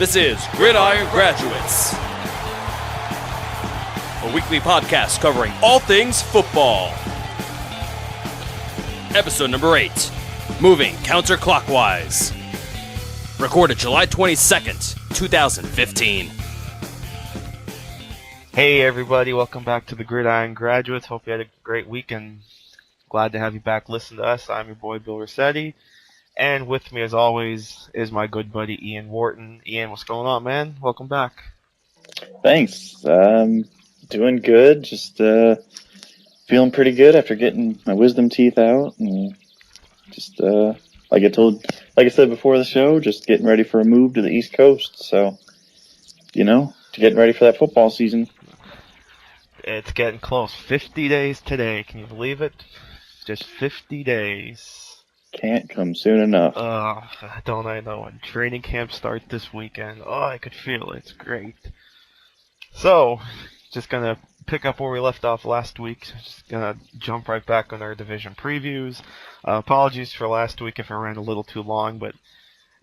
This is Gridiron Graduates, a weekly podcast covering all things football. Episode number 8, Moving Counterclockwise. Recorded July 22nd, 2015. Hey everybody, welcome back to the Gridiron Graduates. Hope you had a great week and glad to have you back listening to us. I'm your boy Bill Rossetti, and with me as always is my good buddy Ian Wharton. Ian, what's going on, man? Welcome back. Thanks. Doing good. Just feeling pretty good after getting my wisdom teeth out, and just like I said before the show, just getting ready for a move to the East Coast. So, getting ready for that football season. It's getting close. 50 days today. Can you believe it? Just 50 days. Can't come soon enough. Don't I know? And training camp start this weekend. Oh, I could feel it. It's great. So, just going to pick up where we left off last week. Just going to jump right back on our division previews. Apologies for last week if I ran a little too long, but,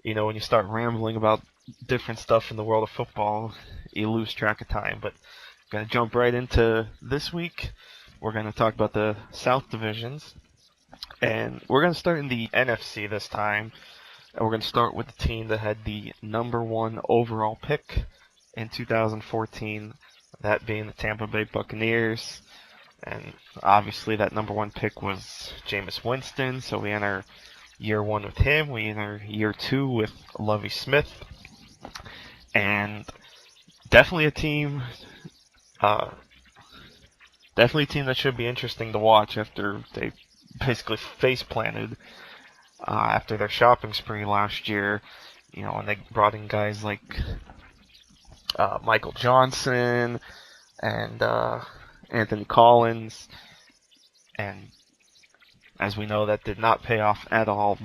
when you start rambling about different stuff in the world of football, you lose track of time. But going to jump right into this week. We're going to talk about the South divisions. And we're going to start in the NFC this time. And we're going to start with the team that had the number 1 overall pick in 2014, that being the Tampa Bay Buccaneers. And obviously that number 1 pick was Jameis Winston, so we enter year 1 with him. We enter year 2 with Lovie Smith. And definitely a team that should be interesting to watch after they basically face planted after their shopping spree last year. And they brought in guys like Michael Johnson and Anthony Collins, and as we know, that did not pay off at all.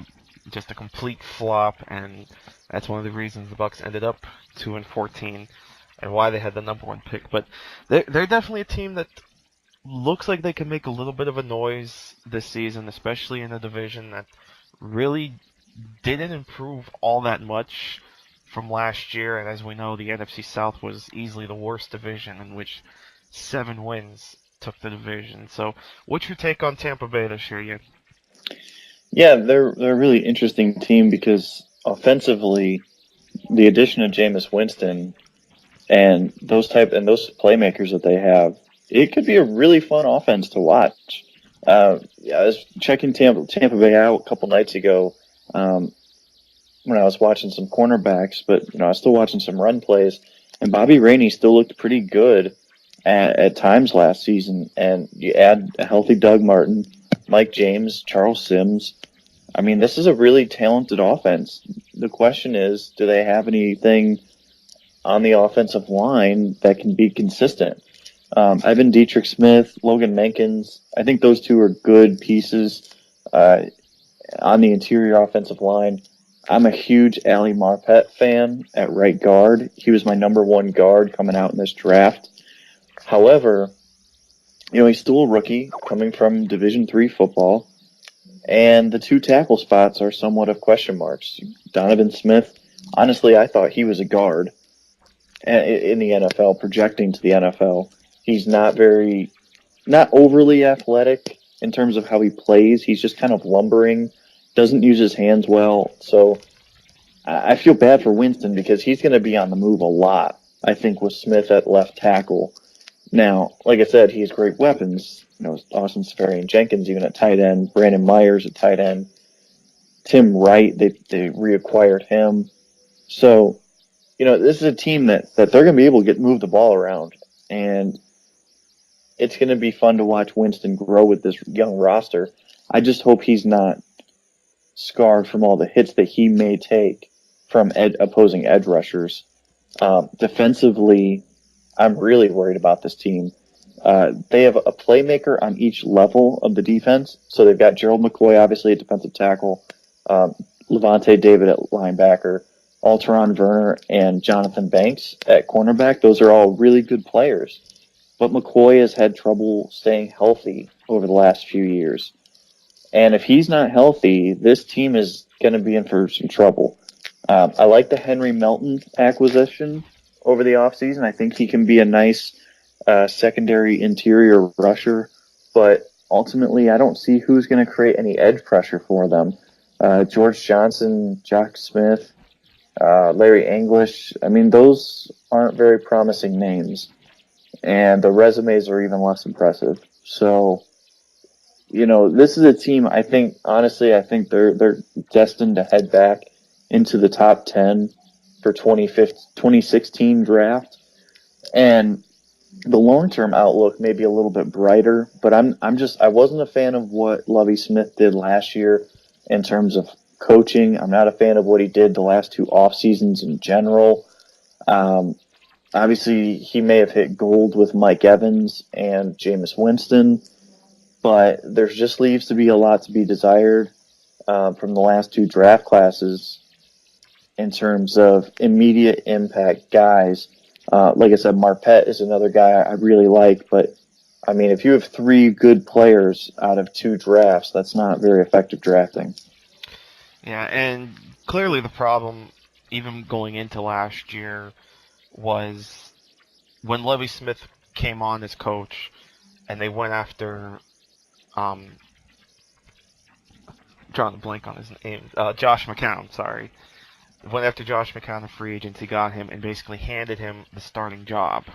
Just a complete flop, and that's one of the reasons the Bucs ended up 2-14, and why they had the number 1 pick. But they're definitely a team that looks like they can make a little bit of a noise this season, especially in a division that really didn't improve all that much from last year. And as we know, the NFC South was easily the worst division, in which 7 wins took the division. So what's your take on Tampa Bay this year, Ian? Yeah, they're a really interesting team because offensively, the addition of Jameis Winston and those playmakers that they have, it could be a really fun offense to watch. I was checking Tampa Bay out a couple nights ago when I was watching some cornerbacks, but I was still watching some run plays, and Bobby Rainey still looked pretty good at times last season. And you add a healthy Doug Martin, Mike James, Charles Sims. I mean, this is a really talented offense. The question is, do they have anything on the offensive line that can be consistent? Ivan Dietrich Smith, Logan Menkins, I think those two are good pieces on the interior offensive line. I'm a huge Ali Marpet fan at right guard. He was my number 1 guard coming out in this draft. However, he's still a rookie coming from Division III football, and the 2 tackle spots are somewhat of question marks. Donovan Smith, honestly, I thought he was a guard in the NFL, projecting to the NFL. He's not overly athletic in terms of how he plays. He's just kind of lumbering, doesn't use his hands well. So I feel bad for Winston because he's going to be on the move a lot, I think, with Smith at left tackle. Now, like I said, he has great weapons. Austin Seferian-Jenkins even at tight end, Brandon Myers at tight end, Tim Wright, they reacquired him. So, this is a team that they're going to be able to move the ball around. And it's going to be fun to watch Winston grow with this young roster. I just hope he's not scarred from all the hits that he may take from opposing edge rushers. Defensively, I'm really worried about this team. They have a playmaker on each level of the defense. So they've got Gerald McCoy, obviously, at defensive tackle, Levante David at linebacker, Alteron Werner, and Jonathan Banks at cornerback. Those are all really good players. But McCoy has had trouble staying healthy over the last few years. And if he's not healthy, this team is going to be in for some trouble. I like the Henry Melton acquisition over the offseason. I think he can be a nice secondary interior rusher, but ultimately, I don't see who's going to create any edge pressure for them. George Johnson, Jock Smith, Larry English. I mean, those aren't very promising names, and the resumes are even less impressive. So, this is a team. I think honestly, I think they're destined to head back into the top 10 for 2016 draft, and the long term outlook may be a little bit brighter. But I wasn't a fan of what Lovie Smith did last year in terms of coaching. I'm not a fan of what he did the last two off seasons in general. Um, Obviously, he may have hit gold with Mike Evans and Jameis Winston, but there just leaves to be a lot to be desired from the last two draft classes in terms of immediate impact guys. Like I said, Marpet is another guy I really like, but I mean, if you have three good players out of two drafts, that's not very effective drafting. Yeah, and clearly the problem, even going into last year, was when Lovie Smith came on as coach, and they went after, drawing a blank on his name, Josh McCown. Sorry, went after Josh McCown in free agency, got him, and basically handed him the starting job.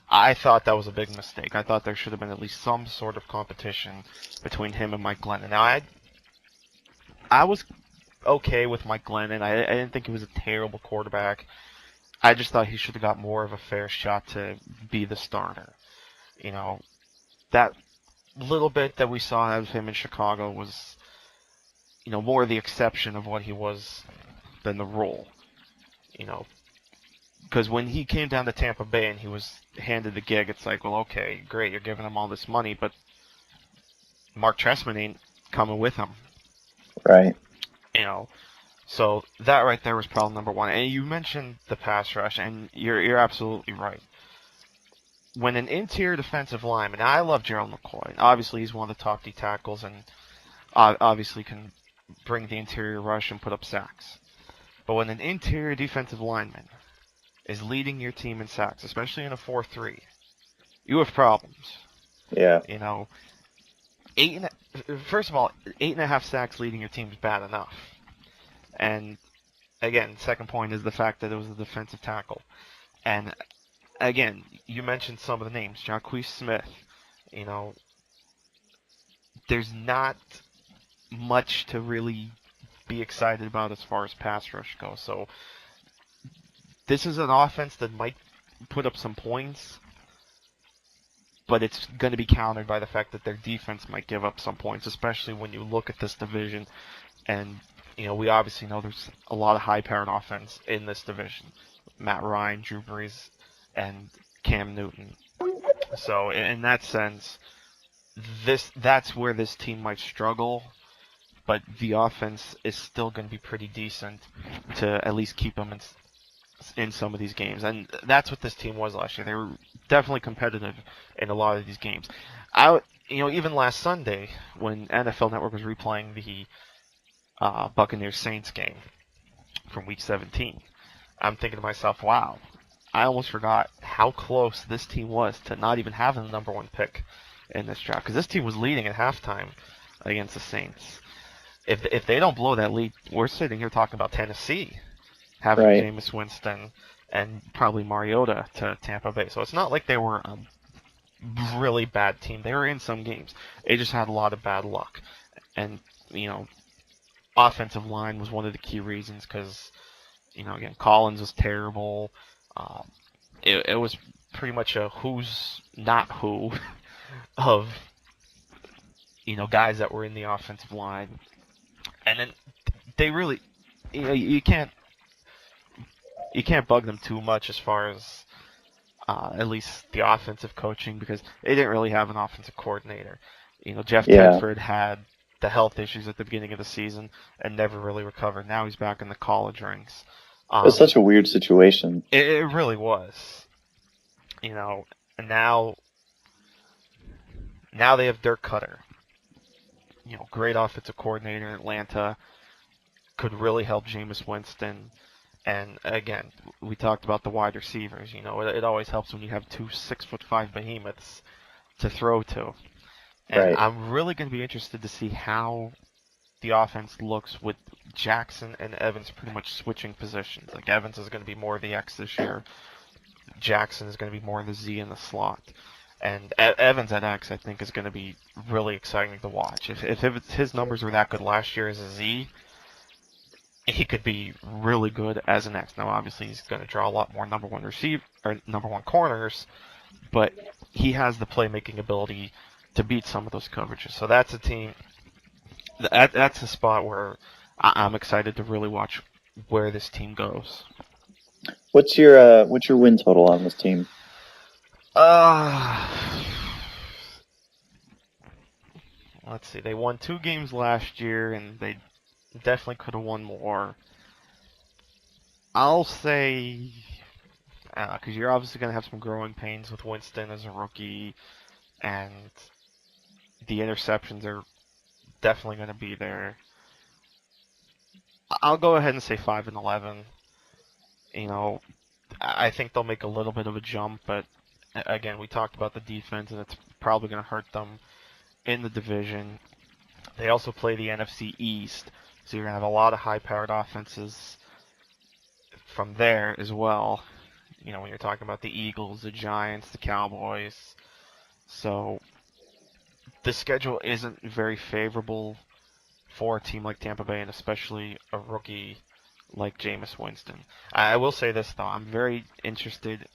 I thought that was a big mistake. I thought there should have been at least some sort of competition between him and Mike Glennon. Now, I was okay with Mike Glennon. I didn't think he was a terrible quarterback. I just thought he should have got more of a fair shot to be the starter. You know, that little bit that we saw out of him in Chicago was, more the exception of what he was than the rule. You know, because when he came down to Tampa Bay and he was handed the gig, it's like, well, okay, great, you're giving him all this money, but Mark Trestman ain't coming with him. Right. So that right there was problem number one. And you mentioned the pass rush, and you're absolutely right. When an interior defensive lineman, and I love Gerald McCoy. Obviously, he's one of the top D tackles, and obviously can bring the interior rush and put up sacks. But when an interior defensive lineman is leading your team in sacks, especially in a 4-3, you have problems. Yeah. First of all, 8.5 sacks leading your team is bad enough. And again, second point is the fact that it was a defensive tackle. And again, you mentioned some of the names, Jacquees Smith. There's not much to really be excited about as far as pass rush goes. So this is an offense that might put up some points, but it's going to be countered by the fact that their defense might give up some points, especially when you look at this division. And, we obviously know there's a lot of high-powered offense in this division. Matt Ryan, Drew Brees, and Cam Newton. So in that sense, that's where this team might struggle, but the offense is still going to be pretty decent to at least keep them in some of these games. And that's what this team was last year. They were definitely competitive in a lot of these games. Even last Sunday when NFL Network was replaying the Buccaneers Saints game from Week 17, I'm thinking to myself, wow, I almost forgot how close this team was to not even having the number one pick in this draft, because this team was leading at halftime against the Saints. If they don't blow that lead, we're sitting here talking about Tennessee having Right. Jameis Winston and probably Mariota to Tampa Bay. So it's not like they were a really bad team. They were in some games. They just had a lot of bad luck. And, offensive line was one of the key reasons because, again, Collins was terrible. It was pretty much a who's not who of, guys that were in the offensive line. And then they really, you can't bug them too much as far as at least the offensive coaching, because they didn't really have an offensive coordinator. Jeff Tedford had the health issues at the beginning of the season and never really recovered. Now he's back in the college ranks. It's such a weird situation. It really was. And now they have Dirk Cutter. Great offensive coordinator in Atlanta. Could really help Jameis Winston. And again, we talked about the wide receivers. It always helps when you have two 6'5" behemoths to throw to. And Right. I'm really going to be interested to see how the offense looks with Jackson and Evans pretty much switching positions. Like Evans is going to be more the X this year. Jackson is going to be more the Z in the slot. And Evans at X, I think, is going to be really exciting to watch. If his numbers were that good last year as a Z, he could be really good as an X. Now, obviously, he's going to draw a lot more number one corners, but he has the playmaking ability to beat some of those coverages. So that's a team. That's a spot where I'm excited to really watch where this team goes. What's your win total on this team? Let's see. They won 2 games last year, and they definitely could have won more. I'll say, because you're obviously going to have some growing pains with Winston as a rookie, and the interceptions are definitely going to be there. I'll go ahead and say 5-11. I think they'll make a little bit of a jump, but again, we talked about the defense, and it's probably going to hurt them in the division. They also play the NFC East, so you're going to have a lot of high-powered offenses from there as well. When you're talking about the Eagles, the Giants, the Cowboys. So the schedule isn't very favorable for a team like Tampa Bay, and especially a rookie like Jameis Winston. I will say this, though. I'm very interested.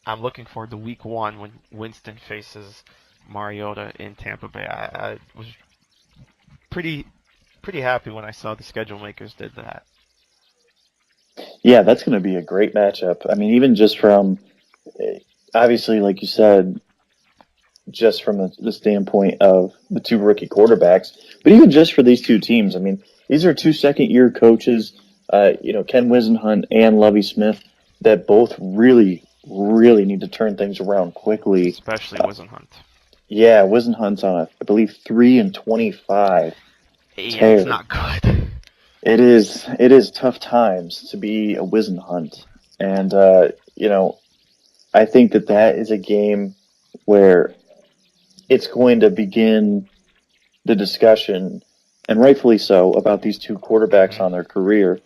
I'm looking forward to Week 1 when Winston faces Mariota in Tampa Bay. I was pretty happy when I saw the schedule makers did that. Yeah, that's going to be a great matchup. I mean, even just from, obviously, like you said, just from the standpoint of the 2 rookie quarterbacks, but even just for these 2 teams, I mean, these are 2 second-year coaches, Ken Wisenhunt and Lovie Smith, that both really, really need to turn things around quickly. Especially Wisenhunt. Yeah, Wisenhunt's on, I believe, 3-25. Yeah, it's not good. It is tough times to be a Wisenhunt. And, I think that is a game where it's going to begin the discussion, and rightfully so, about these 2 quarterbacks on their career,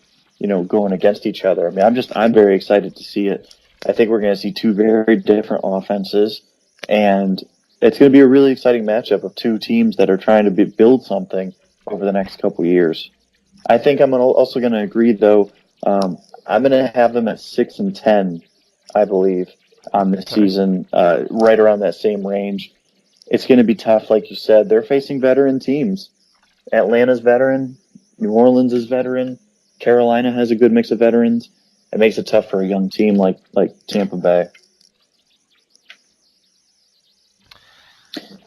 going against each other. I mean, I'm very excited to see it. I think we're going to see 2 very different offenses, and it's going to be a really exciting matchup of 2 teams that are trying to build something over the next couple years. I think I'm also going to agree, though. I'm going to have them at 6-10, I believe, on this season, right around that same range. It's going to be tough, like you said. They're facing veteran teams. Atlanta's veteran. New Orleans is veteran. Carolina has a good mix of veterans. It makes it tough for a young team like Tampa Bay.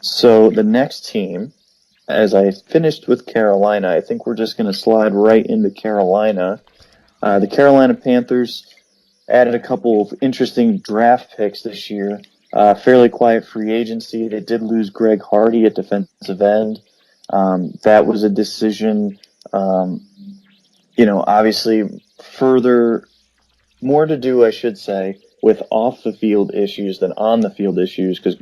So the next team, as I finished with Carolina, I think we're just going to slide right into Carolina. The Carolina Panthers added a couple of interesting draft picks this year. Fairly quiet free agency. They did lose Greg Hardy at defensive end. That was a decision, obviously more to do, I should say, with off-the-field issues than on-the-field issues, because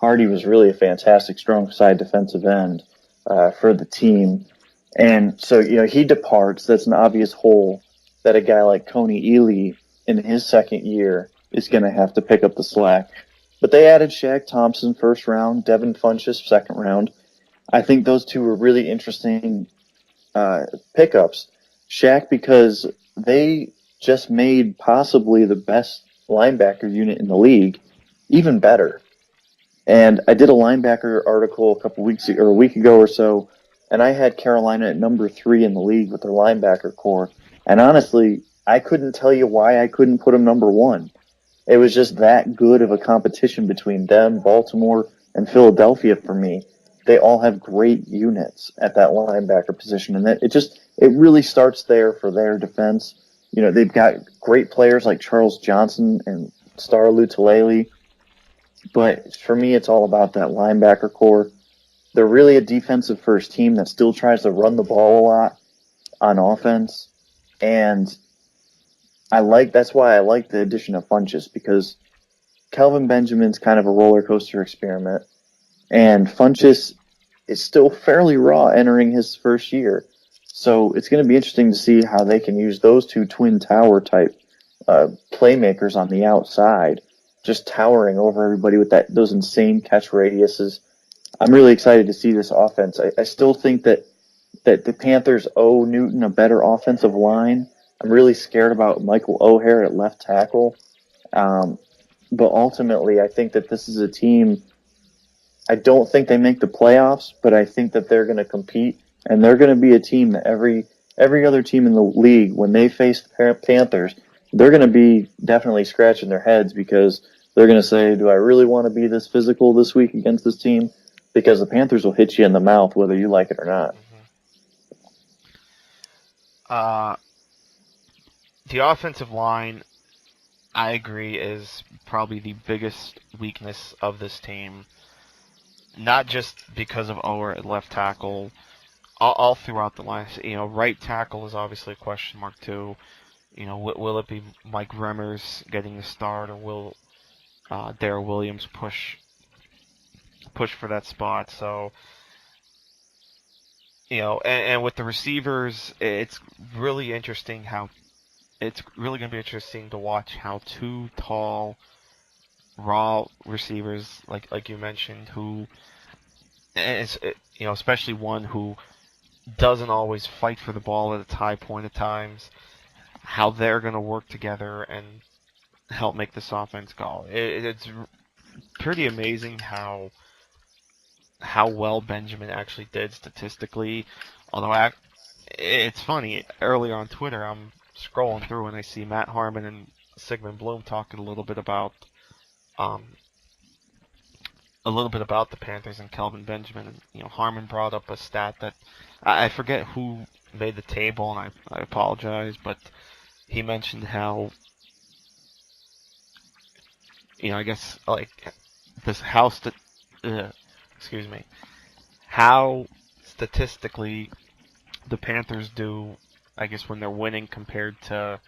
Hardy was really a fantastic strong side defensive end for the team. And so, he departs. That's an obvious hole that a guy like Coney Ely in his second year is going to have to pick up the slack. But they added Shaq Thompson first round, Devin Funchess second round. I think those 2 were really interesting pickups. Shaq, because they just made possibly the best linebacker unit in the league even better. And I did a linebacker article a week ago or so, and I had Carolina at number 3 in the league with their linebacker core. And honestly, I couldn't tell you why I couldn't put them number 1. It was just that good of a competition between them, Baltimore, and Philadelphia for me. They all have great units at that linebacker position, and it really starts there for their defense. They've got great players like Charles Johnson and Star Lutulele, but for me, it's all about that linebacker core. They're really a defensive first team that still tries to run the ball a lot on offense, and That's why I like the addition of Funchess, because Kelvin Benjamin's kind of a roller coaster experiment, and Funchess is still fairly raw entering his first year. So it's going to be interesting to see how they can use those two twin tower type playmakers on the outside, just towering over everybody with those insane catch radiuses. I'm really excited to see this offense. I still think that the Panthers owe Newton a better offensive line. I'm really scared about Michael O'Hare at left tackle. Um, but ultimately, I think that this is a team. I don't think they make the playoffs, but I think that they're going to compete, and they're going to be a team that every other team in the league, when they face the Panthers, they're going to be definitely scratching their heads, because they're going to say, "Do I really want to be this physical this week against this team?" Because the Panthers will hit you in the mouth whether you like it or not. Uh, the offensive line, I agree, is probably the biggest weakness of this team. Not just because of Ower at left tackle, all throughout the line. Right tackle is obviously a question mark too. Will it be Mike Remmers getting the start, or will Darrell Williams push for that spot? So, and with the receivers, it's really going to be interesting to watch how two tall, raw receivers, like you mentioned, who, especially one who doesn't always fight for the ball at its high point at times, how they're going to work together and help make this offense go. It's pretty amazing how well Benjamin actually did statistically. Although it's funny, earlier on Twitter, I'm scrolling through and I see Matt Harmon and Sigmund Bloom talking um, a little bit about the Panthers and Kelvin Benjamin. And, Harmon brought up a stat that I forget who made the table, and I apologize, but he mentioned how, I guess, like, this house that, excuse me, how statistically the Panthers do, I guess, when they're winning compared to,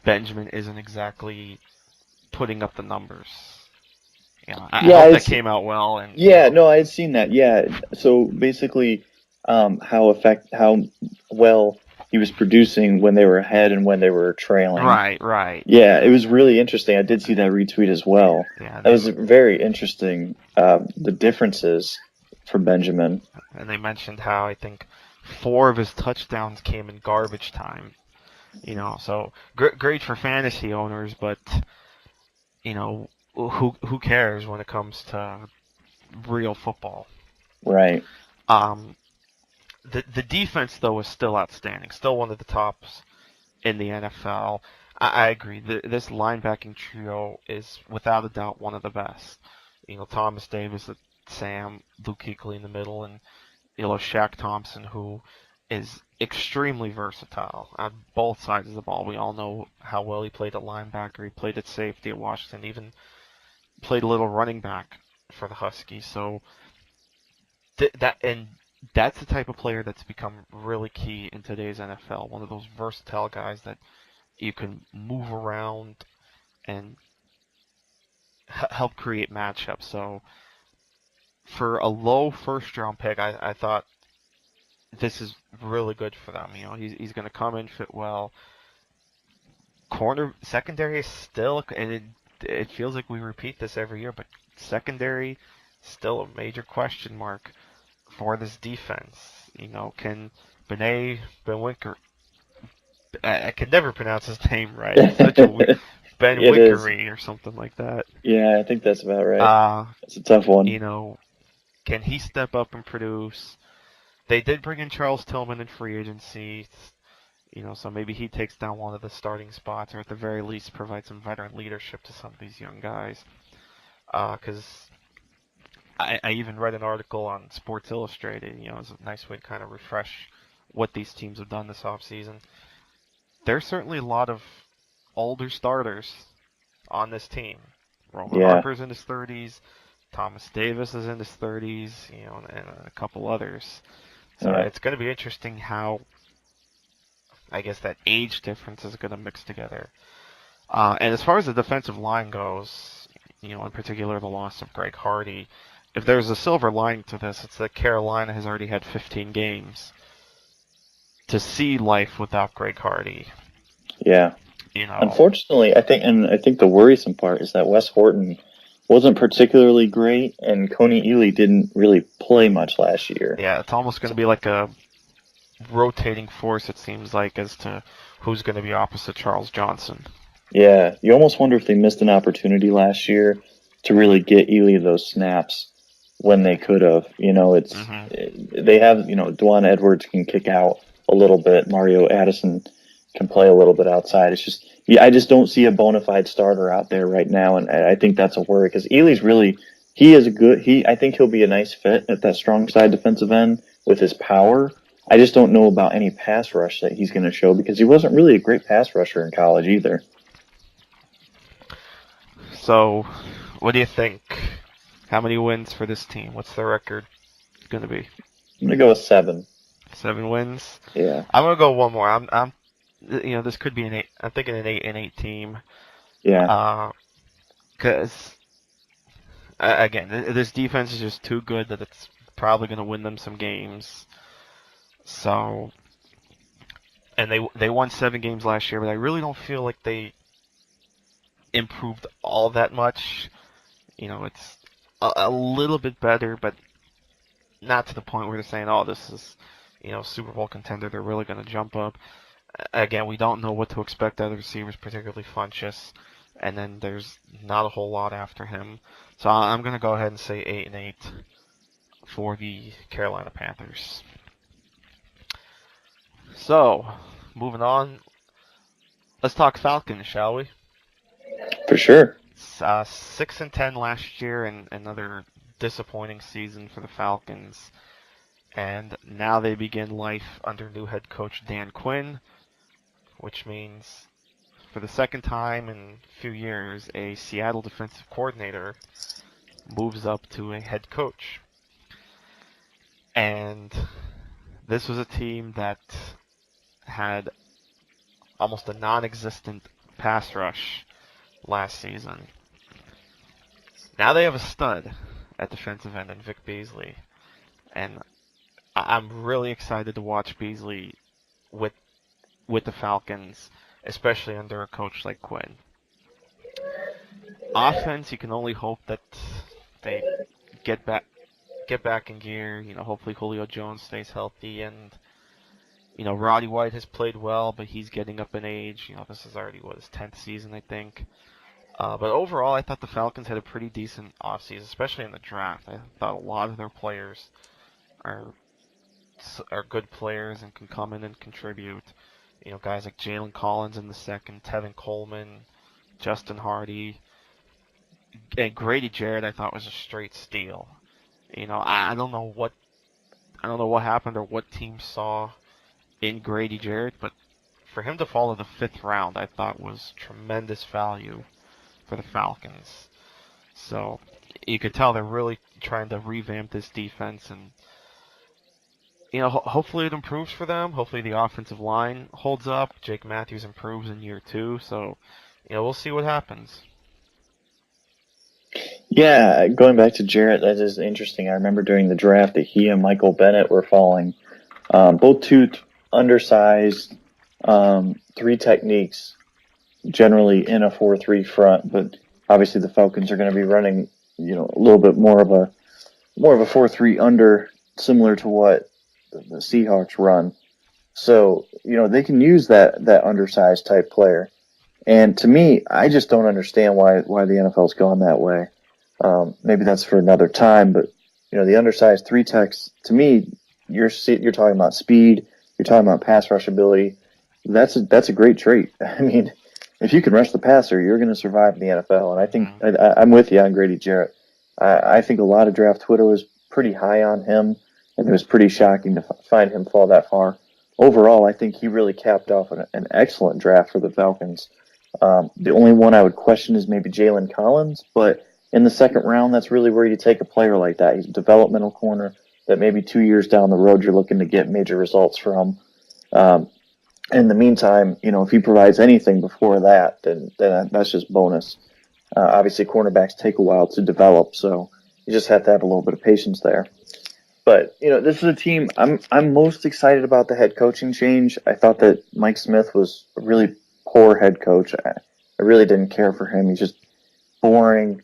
Benjamin isn't exactly putting up the numbers. I Yeah, hope that came out well. And no, I had seen that. Yeah, so basically, how well he was producing when they were ahead and when they were trailing. right. Yeah, it was really interesting. I did see that retweet as well. Yeah, That was very interesting. The differences for Benjamin. and they mentioned how I think 4 of his touchdowns came in garbage time. So great for fantasy owners, but who cares when it comes to real football? Right. Um, the defense though is still outstanding, still one of the tops in the NFL. I agree. This linebacking trio is without a doubt one of the best. Thomas Davis at Sam, Luke Kuechly in the middle, and Shaq Thompson, who is extremely versatile on both sides of the ball. We all know how well he played at linebacker. He played at safety at Washington, even played a little running back for the Huskies. So that's the type of player that's become really key in today's NFL. One of those versatile guys that you can move around and help create matchups. So for a low first round pick, I thought this is really good for them. He's going to come in, fit well. Corner secondary is still, and it feels like we repeat this every year, but secondary still a major question mark for this defense. Can Benet Benwinker? I can never pronounce his name right. It's such a weird Ben It is. Wickery or something like that. Yeah, I think that's about right. It's a tough one. Can he step up and produce? They did bring in Charles Tillman in free agency, so maybe he takes down one of the starting spots, or at the very least provide some veteran leadership to some of these young guys. Because I even read an article on Sports Illustrated. It's a nice way to kind of refresh what these teams have done this offseason. There's certainly a lot of older starters on this team. Roman Harper's in his 30s. Thomas Davis is in his 30s, and a couple others. So it's going to be interesting how I guess that age difference is going to mix together. And as far as the defensive line goes, in particular the loss of Greg Hardy, if there's a silver lining to this, it's that Carolina has already had 15 games to see life without Greg Hardy. Yeah. Unfortunately, I think the worrisome part is that Wes Horton wasn't particularly great, and Coney Ely didn't really play much last year. Yeah, it's almost going to be like a rotating force, it seems like, as to who's going to be opposite Charles Johnson. Yeah, you almost wonder if they missed an opportunity last year to really get Ely those snaps when they could have. They have, Dwan Edwards can kick out a little bit. Mario Addison can play a little bit outside. It's just, I just don't see a bona fide starter out there right now, and I think that's a worry because Ely's really, I think he'll be a nice fit at that strong side defensive end with his power. I just don't know about any pass rush that he's going to show because he wasn't really a great pass rusher in college either. So, what do you think? How many wins for this team? What's the record going to be? I'm going to go with 7. 7 wins? Yeah. I'm going to go one more. I'm this could be an 8. I'm thinking an 8-8 team. Yeah. Because again, this defense is just too good that it's probably going to win them some games. So, and they won 7 games last year, but I really don't feel like they improved all that much. It's a little bit better, but not to the point where they're saying, "Oh, this is, Super Bowl contender. They're really going to jump up." Again, we don't know what to expect out of the receivers, particularly Funchess, and then there's not a whole lot after him. So I'm going to go ahead and say 8-8 for the Carolina Panthers. So, moving on, let's talk Falcons, shall we? For sure. 6-10 last year, and another disappointing season for the Falcons. And now they begin life under new head coach Dan Quinn, which means for the second time in a few years, a Seattle defensive coordinator moves up to a head coach. And this was a team that had almost a non-existent pass rush last season. Now they have a stud at defensive end in Vic Beasley. And I'm really excited to watch Beasley with the Falcons, especially under a coach like Quinn. Offense, you can only hope that they get back in gear. Hopefully Julio Jones stays healthy, and Roddy White has played well, but he's getting up in age. This is already his 10th season, I think. But overall, I thought the Falcons had a pretty decent offseason, especially in the draft. I thought a lot of their players are good players and can come in and contribute. Guys like Jalen Collins in the second, Tevin Coleman, Justin Hardy, and Grady Jarrett. I thought was a straight steal. I don't know what happened or what team saw in Grady Jarrett, but for him to fall to the 5th round, I thought was tremendous value for the Falcons. So you could tell they're really trying to revamp this defense, and hopefully it improves for them. Hopefully the offensive line holds up. Jake Matthews improves in year 2, so we'll see what happens. Yeah, going back to Jarrett, that is interesting. I remember during the draft that he and Michael Bennett were falling. Both two undersized, 3 techniques, generally in a 4-3 front, but obviously the Falcons are going to be running, a little bit more of a 4-3 under, similar to what the Seahawks run. So, they can use that undersized type player. And to me, I just don't understand why the NFL's gone that way. Maybe that's for another time, but the undersized 3 techs, to me, you're talking about speed, you're talking about pass rush ability. That's a great trait. I mean, if you can rush the passer, you're going to survive in the NFL. And I think I'm with you on Grady Jarrett. I think a lot of draft Twitter was pretty high on him, and it was pretty shocking to find him fall that far. Overall, I think he really capped off an excellent draft for the Falcons. The only one I would question is maybe Jalen Collins, but in the 2nd round, that's really where you take a player like that. He's a developmental corner that maybe 2 years down the road you're looking to get major results from. In the meantime, if he provides anything before that, then that's just bonus. Obviously, cornerbacks take a while to develop, so you just have to have a little bit of patience there. But this is a team. I'm most excited about the head coaching change. I thought that Mike Smith was a really poor head coach. I really didn't care for him. He's just boring.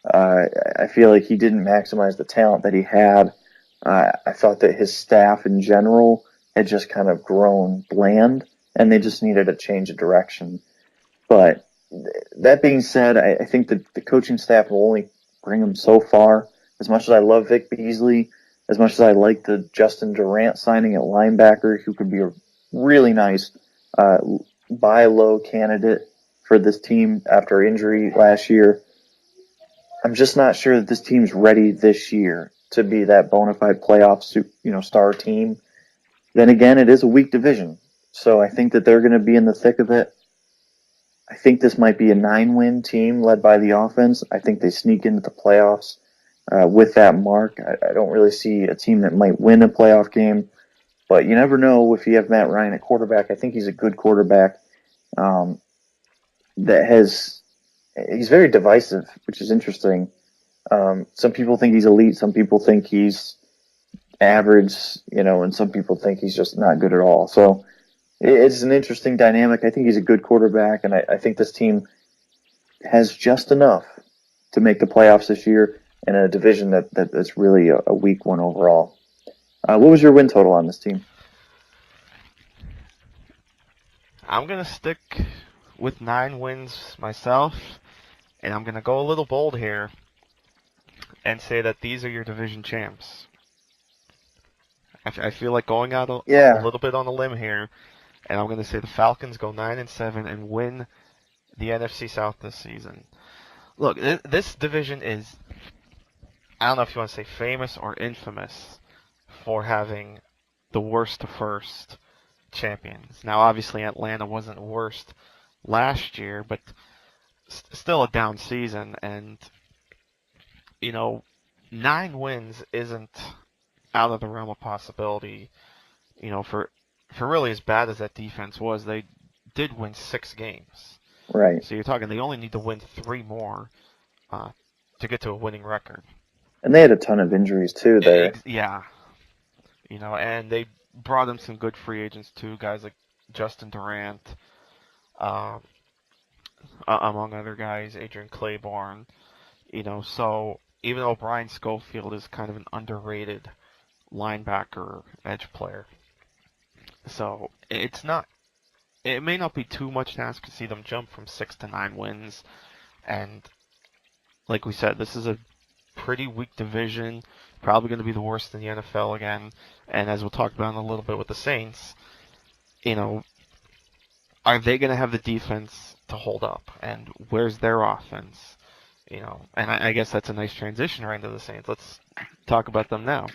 I feel like he didn't maximize the talent that he had. I thought that his staff in general had just kind of grown bland, and they just needed a change of direction. But that being said, I think that the coaching staff will only bring them so far. As much as I love Vic Beasley, as much as I like the Justin Durant signing at linebacker, who could be a really nice buy low candidate for this team after injury last year, I'm just not sure that this team's ready this year to be that bona fide playoff star team. Then again, it is a weak division, so I think that they're going to be in the thick of it. I think this might be a 9-win team led by the offense. I think they sneak into the playoffs with that mark. I don't really see a team that might win a playoff game, but you never know if you have Matt Ryan at quarterback. I think he's a good quarterback he's very divisive, which is interesting. Some people think he's elite. Some people think he's average, and some people think he's just not good at all. So it's an interesting dynamic. I think he's a good quarterback, and I think this team has just enough to make the playoffs this year in a division that's really a weak one overall. What was your win total on this team? I'm going to stick with 9 wins myself, and I'm going to go a little bold here and say that these are your division champs. I feel like going out a little bit on a limb here, and I'm going to say the Falcons go 9-7 and win the NFC South this season. Look, this division is, I don't know if you want to say famous or infamous for having the worst to first champions. Now, obviously, Atlanta wasn't worst last year, but still a down season, and 9 wins isn't out of the realm of possibility. For really as bad as that defense was, they did win 6 games. Right. So you're talking they only need to win 3 more to get to a winning record. And they had a ton of injuries too there. Yeah. And they brought in some good free agents too, guys like Justin Durant, among other guys, Adrian Claiborne. So even though Brian Schofield is kind of an underrated linebacker edge player, so it may not be too much to ask to see them jump from 6 to 9 wins. And like we said, this is a pretty weak division, probably going to be the worst in the NFL again. And as we'll talk about in a little bit with the Saints, are they going to have the defense to hold up? And where's their offense? And I guess that's a nice transition right into the Saints. Let's talk about them now.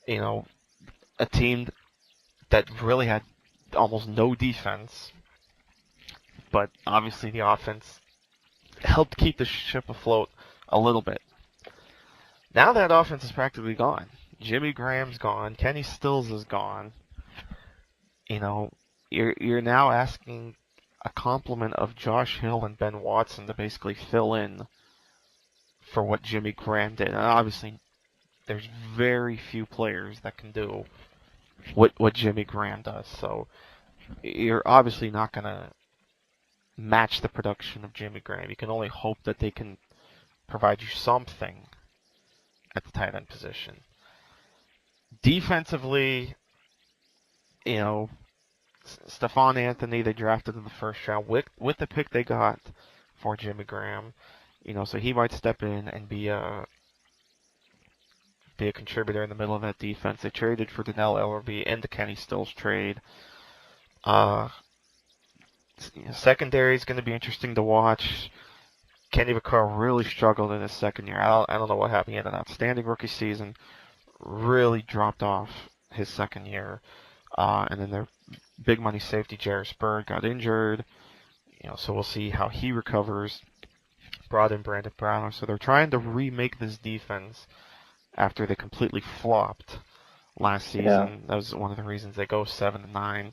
A team that really had almost no defense, but obviously the offense helped keep the ship afloat a little bit. Now that offense is practically gone. Jimmy Graham's gone. Kenny Stills is gone. You're now asking a complement of Josh Hill and Ben Watson to basically fill in for what Jimmy Graham did. And obviously, there's very few players that can do what Jimmy Graham does. So you're obviously not going to match the production of Jimmy Graham. You can only hope that they can provide you something at the tight end position. Defensively, Stephon Anthony they drafted in the first round with the pick they got for Jimmy Graham. So he might step in and be a contributor in the middle of that defense. They traded for Donnell Ellerbe in the Kenny Stills trade. Secondary is going to be interesting to watch. Kenny Vaccaro really struggled in his second year. I don't know what happened. He had an outstanding rookie season. Really dropped off his second year. And then their big money safety, Jarris Bird, got injured. So we'll see how he recovers. Brought in Brandon Browner. So they're trying to remake this defense after they completely flopped last season. Yeah. That was one of the reasons they go 7-9.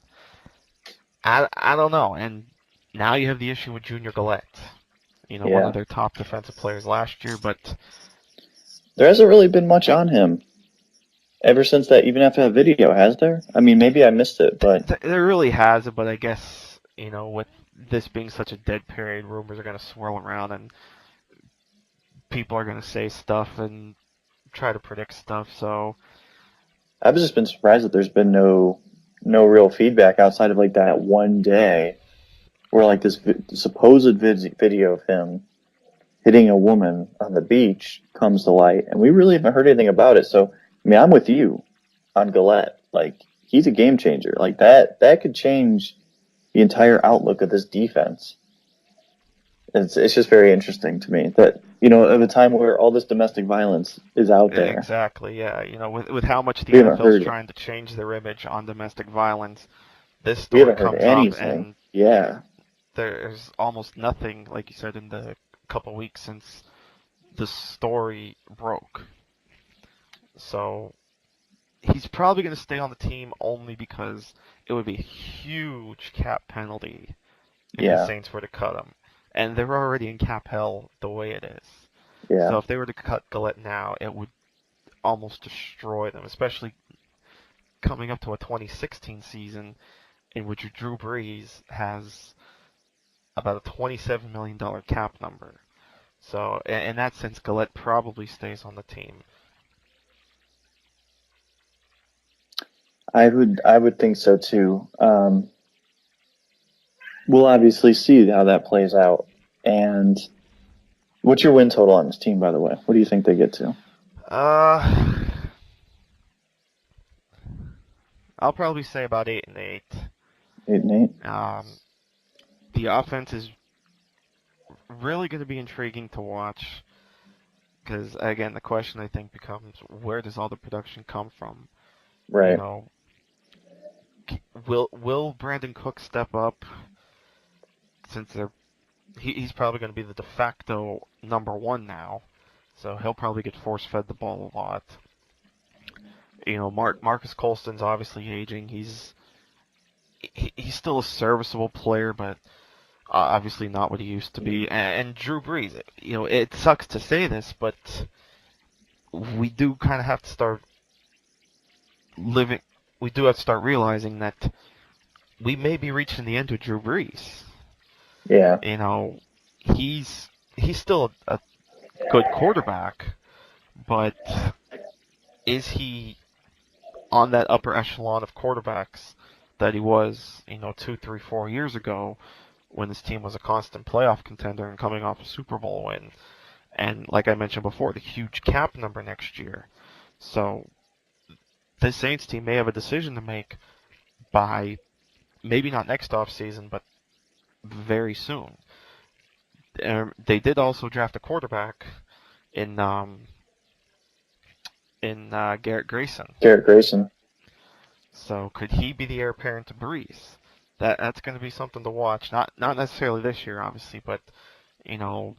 I don't know. And now you have the issue with Junior Gillette. One Yeah. of their top defensive players last year, but There hasn't really been much on him ever since that, even after that video, has there? I mean, maybe I missed it, but there really hasn't. But I guess, with this being such a dead period, rumors are going to swirl around and people are going to say stuff and try to predict stuff. So, I've just been surprised that there's been no real feedback outside of like that one day where like this supposed video of him hitting a woman on the beach comes to light, and we really haven't heard anything about it. So, I mean, I'm with you on Gillette. Like, he's a game changer. Like that could change the entire outlook of this defense. It's just very interesting to me that at a time where all this domestic violence is out there, exactly, yeah. With how much the we haven't NFL is heard trying to change their image on domestic violence, this we story haven't heard comes up anything. and Yeah, there's almost nothing, like you said, in the couple weeks since the story broke. So he's probably going to stay on the team only because it would be a huge cap penalty if the yeah, Saints were to cut him. And they're already in cap hell the way it is. yeah. So if they were to cut Gillette now, it would almost destroy them, especially coming up to a 2016 season in which Drew Brees has about a $27 million cap number. So in that sense, Gillette probably stays on the team. I would think so too. We'll obviously see how that plays out. And what's your win total on this team, by the way? What do you think they get to? I'll probably say about 8-8. 8-8. The offense is really going to be intriguing to watch because, again, the question I think becomes, where does all the production come from? Right. Will Brandon Cook step up since he's probably going to be the de facto number one now, so he'll probably get force-fed the ball a lot. Marcus Colston's obviously aging. He's still a serviceable player, but obviously not what he used to be. And Drew Brees, it sucks to say this, but we do kind of have to start living. We do have to start realizing that we may be reaching the end of Drew Brees. Yeah. He's still a good quarterback, but is he on that upper echelon of quarterbacks that he was, 2, 3, 4 years ago when this team was a constant playoff contender and coming off a Super Bowl win? And like I mentioned before, the huge cap number next year. So the Saints team may have a decision to make by maybe not next offseason, but very soon. They did also draft a quarterback in Garrett Grayson. Garrett Grayson. So could he be the heir apparent to Brees? That's going to be something to watch. Not necessarily this year, obviously, but 1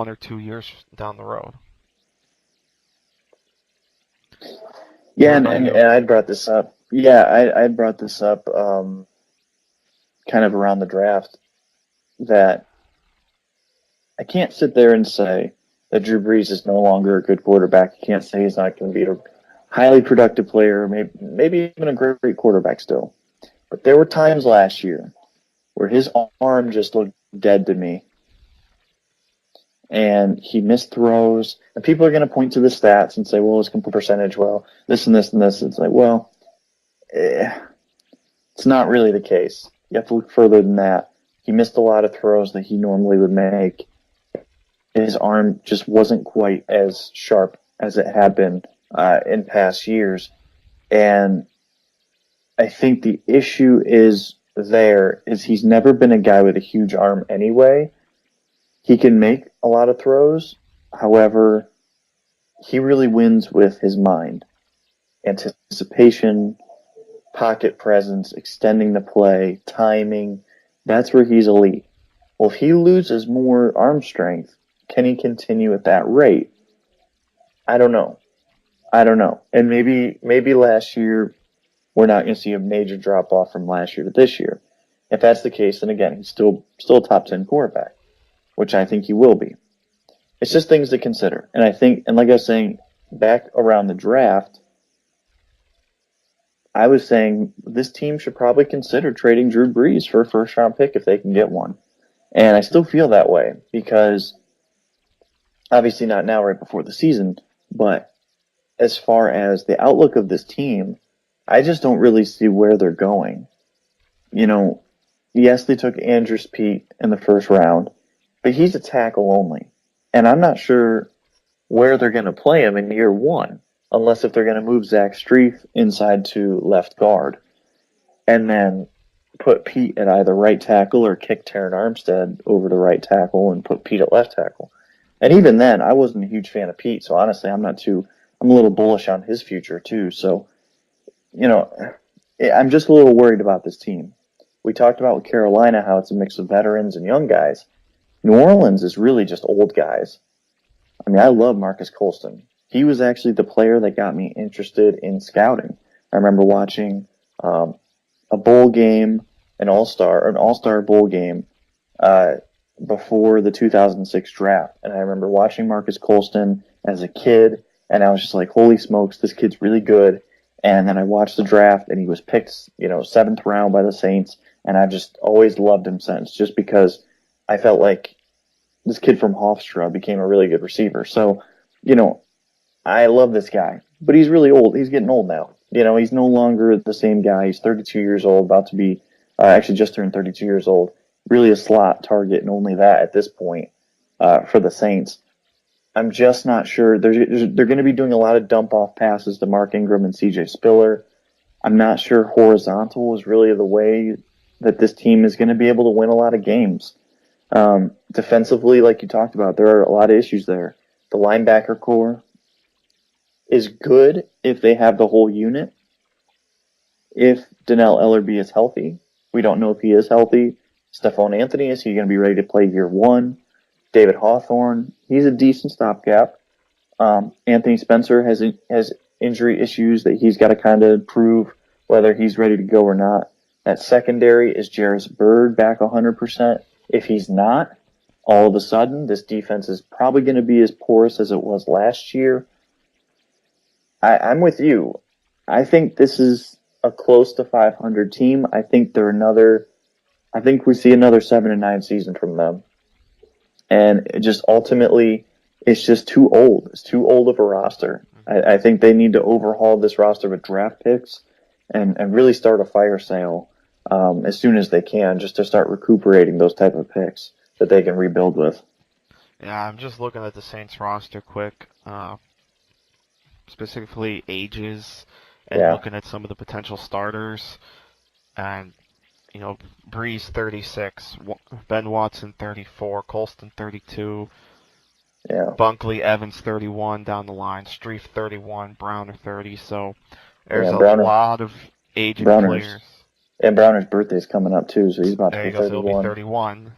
or 2 years down the road. Yeah, and I brought this up. Yeah, I brought this up kind of around the draft that I can't sit there and say that Drew Brees is no longer a good quarterback. I can't say he's not going to be a highly productive player, maybe even a great quarterback still. But there were times last year where his arm just looked dead to me. And he missed throws. And people are going to point to the stats and say, well, his complete percentage, well, this and this and this. It's like, well, it's not really the case. You have to look further than that. He missed a lot of throws that he normally would make. His arm just wasn't quite as sharp as it had been in past years. And I think the issue is he's never been a guy with a huge arm anyway. He can make a lot of throws. However, he really wins with his mind. Anticipation, pocket presence, extending the play, timing. That's where he's elite. Well, if he loses more arm strength, can he continue at that rate? I don't know. And maybe last year we're not going to see a major drop off from last year to this year. If that's the case, then again, he's still a top 10 quarterback, which I think he will be. It's just things to consider. And I think, and like I was saying, back around the draft, I was saying this team should probably consider trading Drew Brees for a first-round pick if they can get one. And I still feel that way because obviously not now right before the season, but as far as the outlook of this team, I just don't really see where they're going. You know, yes, they took Andrews Pete in the first round, but he's a tackle only. And I'm not sure where they're going to play him in year one, unless if they're going to move Zach Strief inside to left guard and then put Pete at either right tackle or kick Terran Armstead over to right tackle and put Pete at left tackle. And even then, I wasn't a huge fan of Pete, so honestly, I'm a little bullish on his future too. So, you know, I'm just a little worried about this team. We talked about with Carolina how it's a mix of veterans and young guys. New Orleans is really just old guys. I mean, I love Marcus Colston. He was actually the player that got me interested in scouting. I remember watching a bowl game, an all-star bowl game before the 2006 draft. And I remember watching Marcus Colston as a kid, and I was just like, holy smokes, this kid's really good. And then I watched the draft, and he was picked, 7th round by the Saints, and I've just always loved him since, just because I felt like this kid from Hofstra became a really good receiver. So, I love this guy, but he's really old. He's getting old now. He's no longer the same guy. He's 32 years old, about to be, actually just turned 32 years old. Really a slot target, and only that at this point for the Saints. I'm just not sure. They're going to be doing a lot of dump-off passes to Mark Ingram and C.J. Spiller. I'm not sure horizontal is really the way that this team is going to be able to win a lot of games. Defensively, like you talked about, there are a lot of issues there. The linebacker core is good if they have the whole unit. If Donnell Ellerbe is healthy, we don't know if he is healthy. Stephon Anthony, is he going to be ready to play year one? David Hawthorne, he's a decent stopgap. Anthony Spencer has injury issues that he's got to kind of prove whether he's ready to go or not. At secondary, is Jarris Byrd back 100%? If he's not, all of a sudden, this defense is probably going to be as porous as it was last year. I'm with you. I think this is a close to 500 team. I think we see another 7-9 season from them. And it just ultimately, it's just too old. It's too old of a roster. I think they need to overhaul this roster with draft picks and really start a fire sale as soon as they can, just to start recuperating those type of picks that they can rebuild with. Yeah, I'm just looking at the Saints roster quick, specifically ages, and looking at some of the potential starters. And Breeze 36, Ben Watson 34, Colston 32, Bunkley Evans 31 down the line, Strief 31, Browner 30. So there's a lot of aging players. And Browner's birthday's coming up too, so he's about to be 31. So he'll be 31.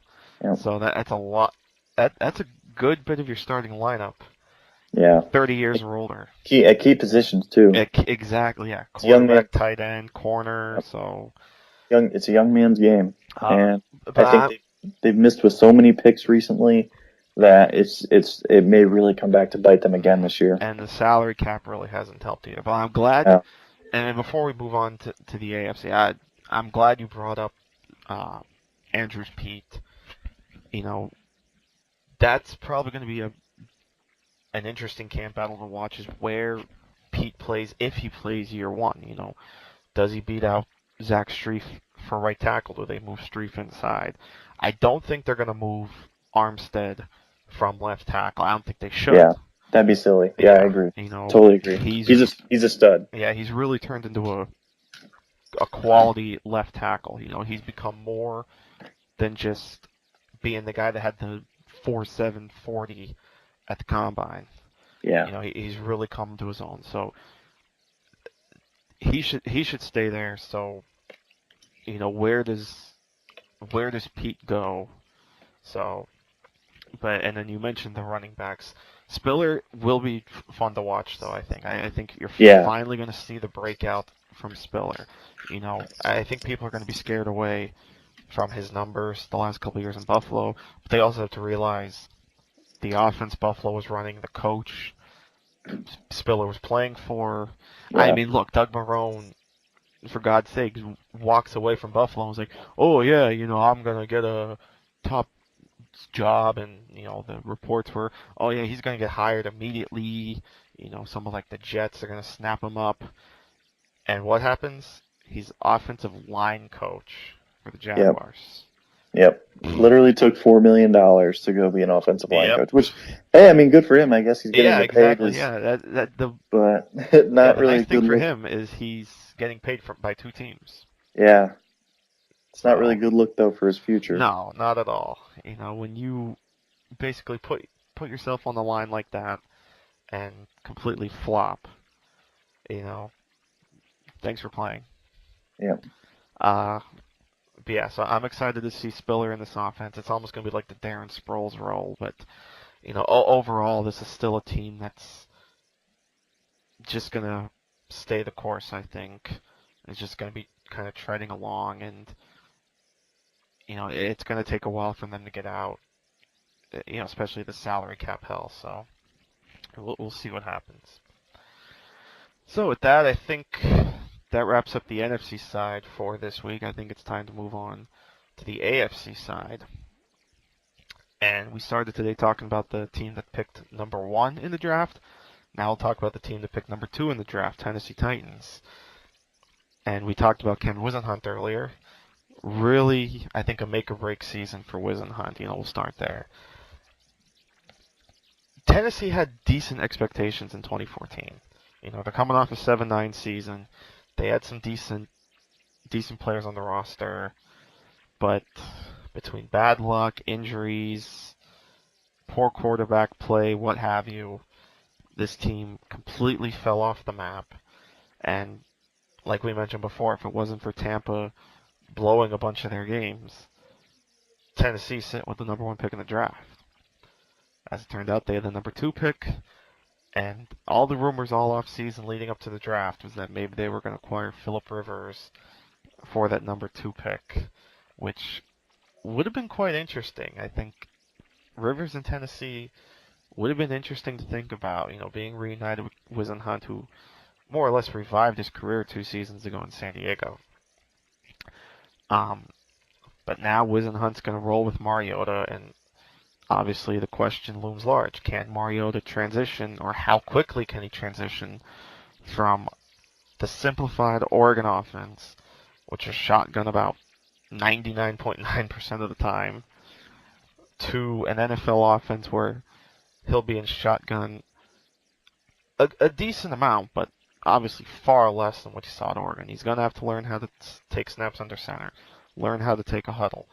Yep. So that's a lot. That's a good bit of your starting lineup. Yeah. 30 years or older. At key positions too. Exactly. Yeah. Quarterback, tight end, corner. Yep. So. It's a young man's game, and I think they've missed with so many picks recently that it may really come back to bite them again this year. And the salary cap really hasn't helped either. But I'm glad. Yeah. And before we move on to the AFC, I'm glad you brought up Andrews Pete. That's probably going to be an interesting camp battle to watch, is where Pete plays, if he plays year one. Does he beat out Zach Strief for right tackle? Do they move Strief inside? I don't think they're going to move Armstead from left tackle. I don't think they should. Yeah, that'd be silly. Yeah, I agree. Totally agree. He's a stud. Yeah, he's really turned into a quality left tackle. He's become more than just being the guy that had the 4.7 40 at the combine. Yeah. He's really come to his own. So he should stay there. So where does Pete go? So, and then you mentioned the running backs. Spiller will be fun to watch, though. I think you're finally going to see the breakout from Spiller. I think people are going to be scared away from his numbers the last couple of years in Buffalo. But they also have to realize the offense Buffalo was running, the coach Spiller was playing for. Yeah. I mean, look, Doug Marrone, for God's sake, walks away from Buffalo and was like, oh, yeah, I'm going to get a top job. And, the reports were, oh, yeah, he's going to get hired immediately. Someone like the Jets are going to snap him up. And what happens? He's offensive line coach for the Jaguars. Yep. Literally took $4 million to go be an offensive line coach. Which, hey, I mean, good for him. I guess he's getting paid. But not really. The nice thing for him is he's getting paid by two teams. Yeah. It's not really a good look though for his future. No, not at all. When you basically put yourself on the line like that and completely flop, thanks for playing. Yeah. But yeah, so I'm excited to see Spiller in this offense. It's almost going to be like the Darren Sproles role, but overall, this is still a team that's just going to stay the course, I think. It's just going to be kind of treading along, and it's going to take a while for them to get out, especially the salary cap hell, so we'll see what happens. So with that, I think that wraps up the NFC side for this week. I think it's time to move on to the AFC side. And we started today talking about the team that picked number 1 in the draft. Now we'll talk about the team that picked number 2 in the draft, Tennessee Titans. And we talked about Ken Whisenhunt earlier. Really, I think a make-or-break season for Whisenhunt. We'll start there. Tennessee had decent expectations in 2014. They're coming off a 7-9 season. They had some decent players on the roster, but between bad luck, injuries, poor quarterback play, what have you, this team completely fell off the map. And like we mentioned before, if it wasn't for Tampa blowing a bunch of their games, Tennessee sit with the number 1 pick in the draft. As it turned out, they had the number 2 pick. And all the rumors all off-season leading up to the draft was that maybe they were going to acquire Phillip Rivers for that number 2 pick, which would have been quite interesting. I think Rivers in Tennessee would have been interesting to think about, being reunited with Whisenhunt, who more or less revived his career 2 seasons ago in San Diego. But now Whisenhunt's going to roll with Mariota, and obviously the question looms large. Can Mariota transition, or how quickly can he transition from the simplified Oregon offense, which is shotgun about 99.9% of the time, to an NFL offense where he'll be in shotgun a decent amount, but obviously far less than what you saw at Oregon. He's going to have to learn how to take snaps under center, learn how to take a huddle,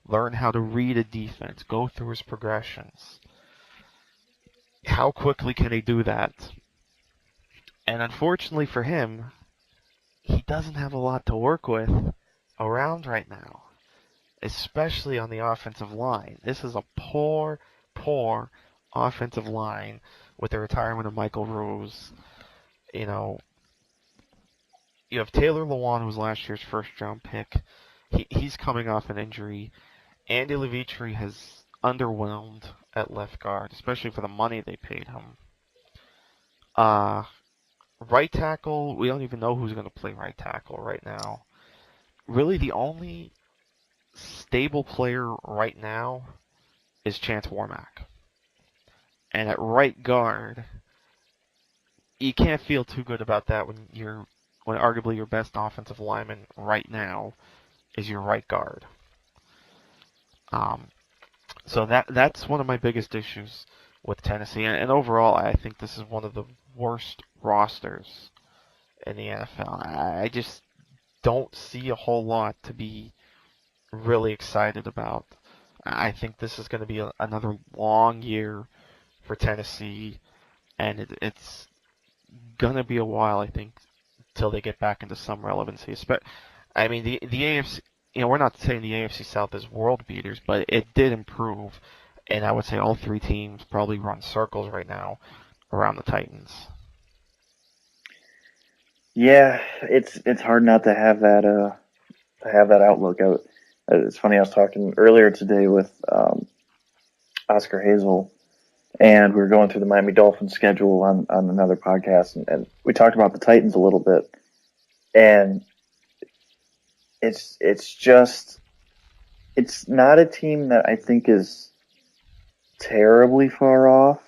learn how to read a defense, go through his progressions. How quickly can he do that? And unfortunately for him, he doesn't have a lot to work with around right now, especially on the offensive line. This is a poor offensive line with the retirement of Michael Rose. You have Taylor Lewan, who was last year's first-round pick. He's coming off an injury. Andy Levitri has underwhelmed at left guard, especially for the money they paid him. Right tackle, we don't even know who's going to play right tackle right now. Really, the only stable player right now is Chance Warmack. And at right guard, you can't feel too good about that when arguably your best offensive lineman right now is your right guard. So that's one of my biggest issues with Tennessee, and overall, I think this is one of the worst rosters in the NFL. I just don't see a whole lot to be really excited about. I think this is going to be another long year for Tennessee, and it's going to be a while, I think, till they get back into some relevancy. I mean, the AFC, we're not saying the AFC South is world beaters, but it did improve, and I would say all 3 teams probably run circles right now around the Titans. Yeah, it's hard not to have that outlook out. It's funny, I was talking earlier today with Oscar Hazel, and we were going through the Miami Dolphins schedule on another podcast, and we talked about the Titans a little bit, and it's just it's not a team that I think is terribly far off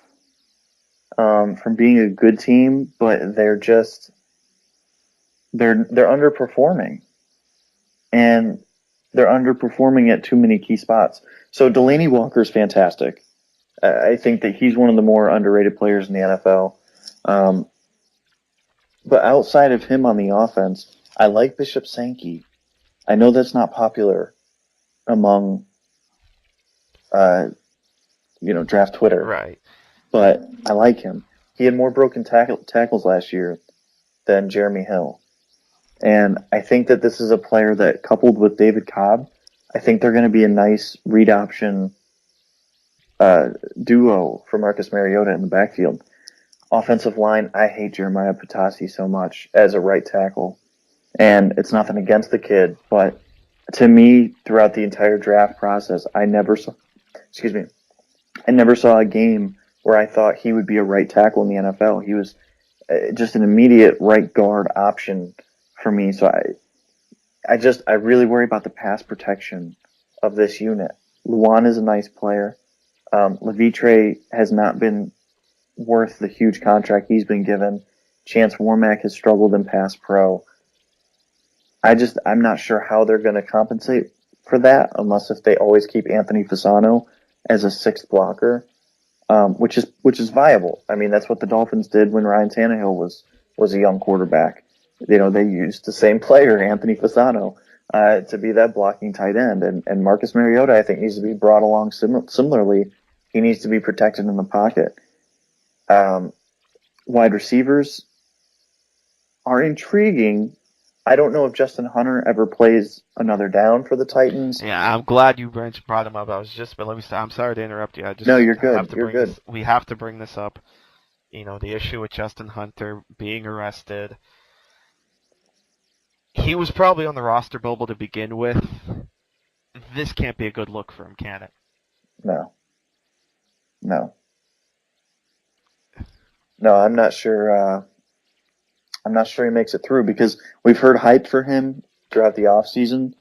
from being a good team, but they're underperforming, and they're underperforming at too many key spots. So Delaney Walker's fantastic. I think that he's one of the more underrated players in the NFL. Um, but outside of him on the offense, I like Bishop Sankey. I know that's not popular among, draft Twitter, Right. but I like him. He had more broken tackles last year than Jeremy Hill. And I think that this is a player that, coupled with David Cobb, I think they're going to be a nice read option duo for Marcus Mariota in the backfield. Offensive line, I hate Jeremiah Patasi so much as a right tackle. And it's nothing against the kid, but to me, throughout the entire draft process, I never saw a game where I thought he would be a right tackle in the NFL. He was just an immediate right guard option for me. So I really worry about the pass protection of this unit. Luan is a nice player. Levitre has not been worth the huge contract he's been given. Chance Warmack has struggled in pass pro. I'm not sure how they're going to compensate for that, unless if they always keep Anthony Fasano as a sixth blocker, which is viable. I mean, that's what the Dolphins did when Ryan Tannehill was a young quarterback. They used the same player, Anthony Fasano, to be that blocking tight end. And Marcus Mariota, I think, needs to be brought along similarly. He needs to be protected in the pocket. Wide receivers are intriguing. I don't know if Justin Hunter ever plays another down for the Titans. Yeah, I'm glad you brought him up. But let me say, I'm sorry to interrupt you. No, you're good. You're good. We have to bring this up. The issue with Justin Hunter being arrested. He was probably on the roster bubble to begin with. This can't be a good look for him, can it? No. I'm not sure. I'm not sure he makes it through because we've heard hype for him throughout the offseason,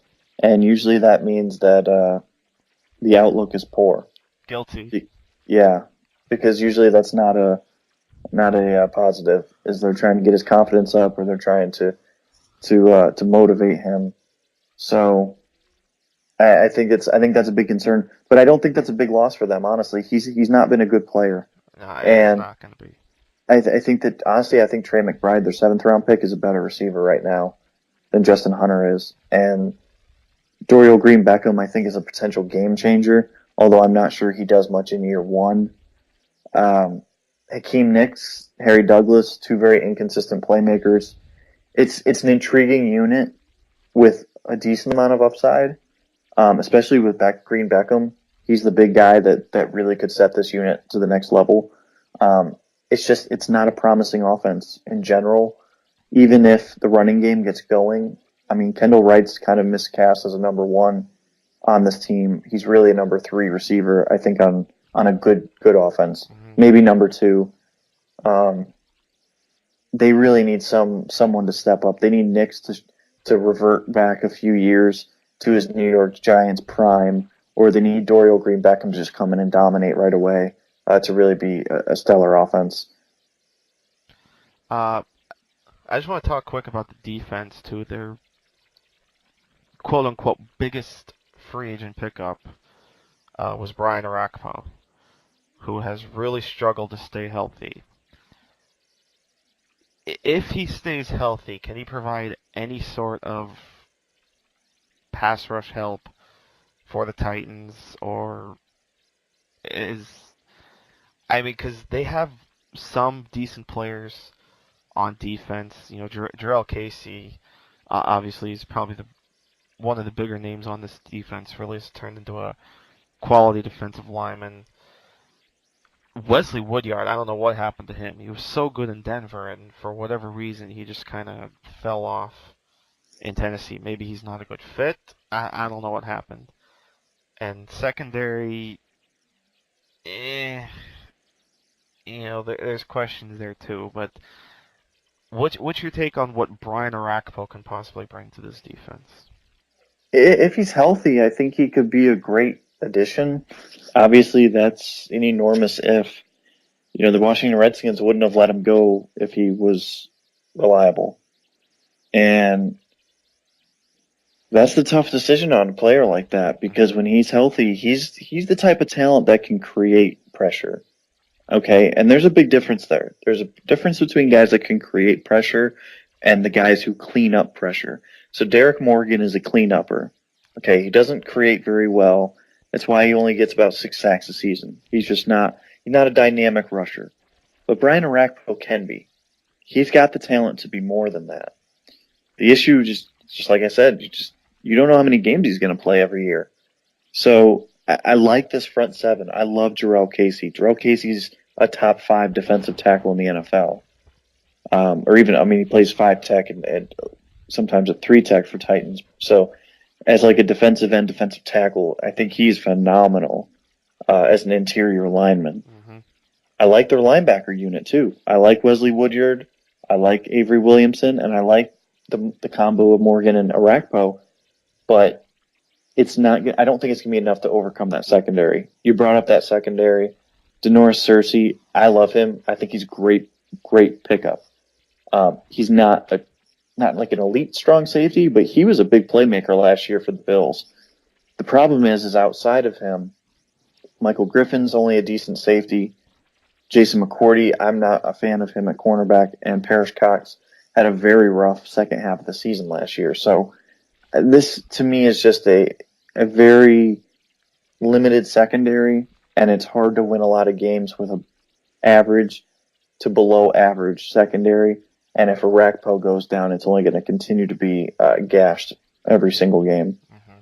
and usually that means that the outlook is poor. Guilty. Yeah, because usually that's not a positive. Is they're trying to get his confidence up, or they're trying to motivate him. So I think that's a big concern, but I don't think that's a big loss for them. Honestly, he's not been a good player. No, it's not going to be. I think that, honestly, I think Trey McBride, their 7th-round pick, is a better receiver right now than Justin Hunter is. And Dorial Green-Beckham, I think, is a potential game changer, although I'm not sure he does much in year one. Hakeem Nicks, Harry Douglas, two very inconsistent playmakers. It's an intriguing unit with a decent amount of upside, especially with Green Beckham. He's the big guy that really could set this unit to the next level. It's not a promising offense in general. Even if the running game gets going, I mean, Kendall Wright's kind of miscast as a number 1 on this team. He's really a number 3 receiver, I think, on a good offense. Mm-hmm. Maybe number 2. They really need someone to step up. They need Nicks to revert back a few years to his New York Giants prime, or they need Dorial Green-Beckham to just come in and dominate right away. To really be a stellar offense. I just want to talk quick about the defense, too. Their quote-unquote biggest free agent pickup was Brian Orakpo, who has really struggled to stay healthy. If he stays healthy, can he provide any sort of pass rush help for the Titans, or because they have some decent players on defense. Jarrell Casey, obviously, is probably one of the bigger names on this defense. Really has turned into a quality defensive lineman. Wesley Woodyard, I don't know what happened to him. He was so good in Denver, and for whatever reason, he just kind of fell off. in Tennessee. Maybe he's not a good fit. I don't know what happened. And secondary, there's questions there too. But what's your take on what Brian Orakpo can possibly bring to this defense? If he's healthy, I think he could be a great addition. Obviously, that's an enormous if. The Washington Redskins wouldn't have let him go if he was reliable. And that's the tough decision on a player like that, because when he's healthy, he's the type of talent that can create pressure. Okay, and there's a big difference there. There's a difference between guys that can create pressure and the guys who clean up pressure. So Derek Morgan is a clean-upper. Okay, he doesn't create very well. That's why he only gets about 6 sacks a season. He's not a dynamic rusher. But Brian Orakpo can be. He's got the talent to be more than that. The issue, just like I said, you don't know how many games he's going to play every year. So I like this front seven. I love Jarrell Casey. Jarrell Casey's a top 5 defensive tackle in the NFL. He plays 5 tech and sometimes a 3 tech for Titans. So as like a defensive end, defensive tackle, I think he's phenomenal as an interior lineman. Mm-hmm. I like their linebacker unit too. I like Wesley Woodyard. I like Avery Williamson, and I like the combo of Morgan and Orakpo. But it's not. I don't think it's gonna be enough to overcome that secondary. You brought up that secondary. Denoris Cersei, I love him. I think he's great pickup. He's not like an elite strong safety, but he was a big playmaker last year for the Bills. The problem is outside of him, Michael Griffin's only a decent safety. Jason McCourty, I'm not a fan of him at cornerback, and Parrish Cox had a very rough second half of the season last year. So this, to me, is just a very limited secondary, and it's hard to win a lot of games with an average to below average secondary. And if Orakpo goes down, it's only going to continue to be gashed every single game. Mm-hmm.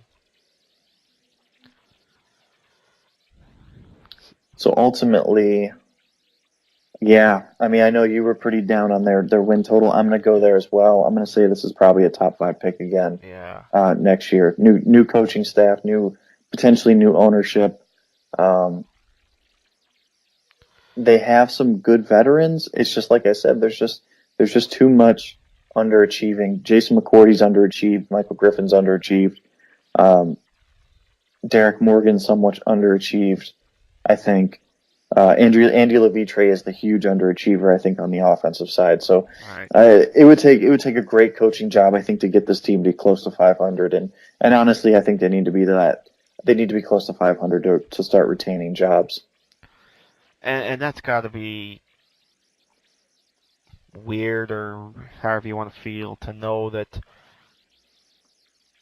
So ultimately, yeah, I know you were pretty down on their win total. I'm going to go there as well. I'm going to say this is probably a top 5 pick again. Yeah. Next year, new coaching staff, potentially new ownership. They have some good veterans. It's just like I said, there's just too much underachieving. Jason McCourty's underachieved. Michael Griffin's underachieved. Derek Morgan's somewhat underachieved, I think. Andy Levitre is the huge underachiever, I think, on the offensive side. So right. It would take a great coaching job, I think, to get this team to be close to 500. And honestly, I think they need to be that. They need to be close to 500 to start retaining jobs. And that's got to be weird, or however you want to feel, to know that